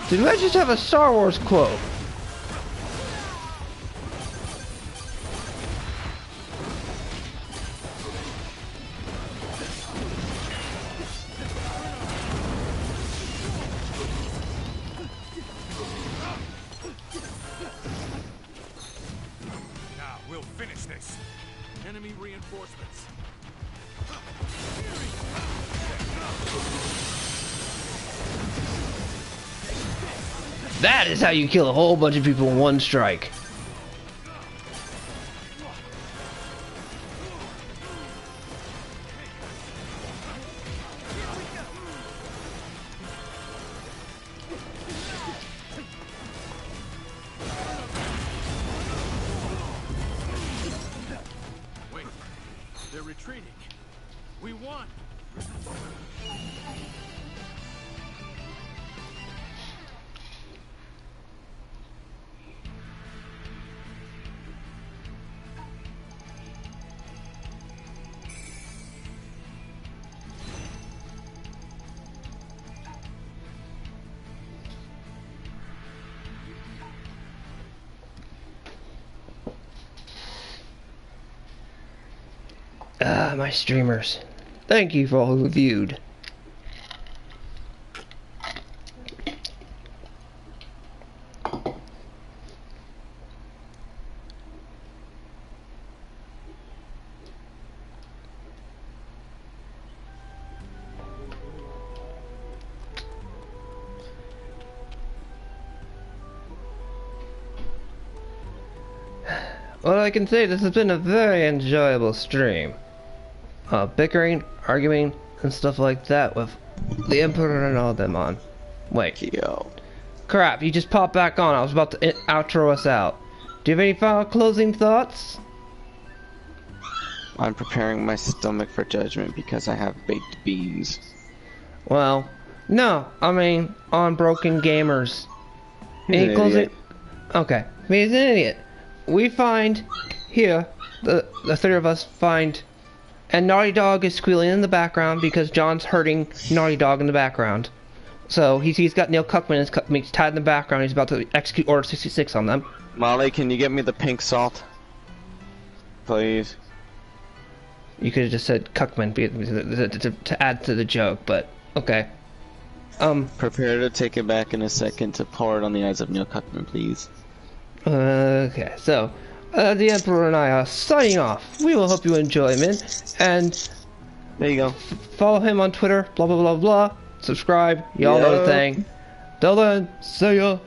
Did I just have a Star Wars quote? Now we'll finish this. Enemy reinforcements. That is how you kill a whole bunch of people in one strike. Wait, they're retreating. We won. Ah, my streamers. Thank you for all who viewed. Well, I can say this has been a very enjoyable stream. Bickering, arguing, and stuff like that with the Emperor and all them on. Wait. Yo. Crap, you just popped back on. I was about to outro us out. Do you have any final closing thoughts? I'm preparing my stomach for judgment because I have baked beans. Well, no. I mean, on Broken Gamers. Any closing? Okay. He's an idiot. We find here, the three of us find, and Naughty Dog is squealing in the background because John's hurting Naughty Dog in the background. So he's got Neil Cuckman tied in the background. He's about to execute Order 66 on them. Molly, can you get me the pink salt? Please. You could have just said Cuckman to add to the joke, but okay. Prepare to take it back in a second to pour it on the eyes of Neil Cuckman, please. Okay, so the Emperor and I are signing off. We will hope you enjoy, man. And there you go. Follow him on Twitter. Blah blah blah blah. Subscribe. Y'all know the thing. Till then, see ya.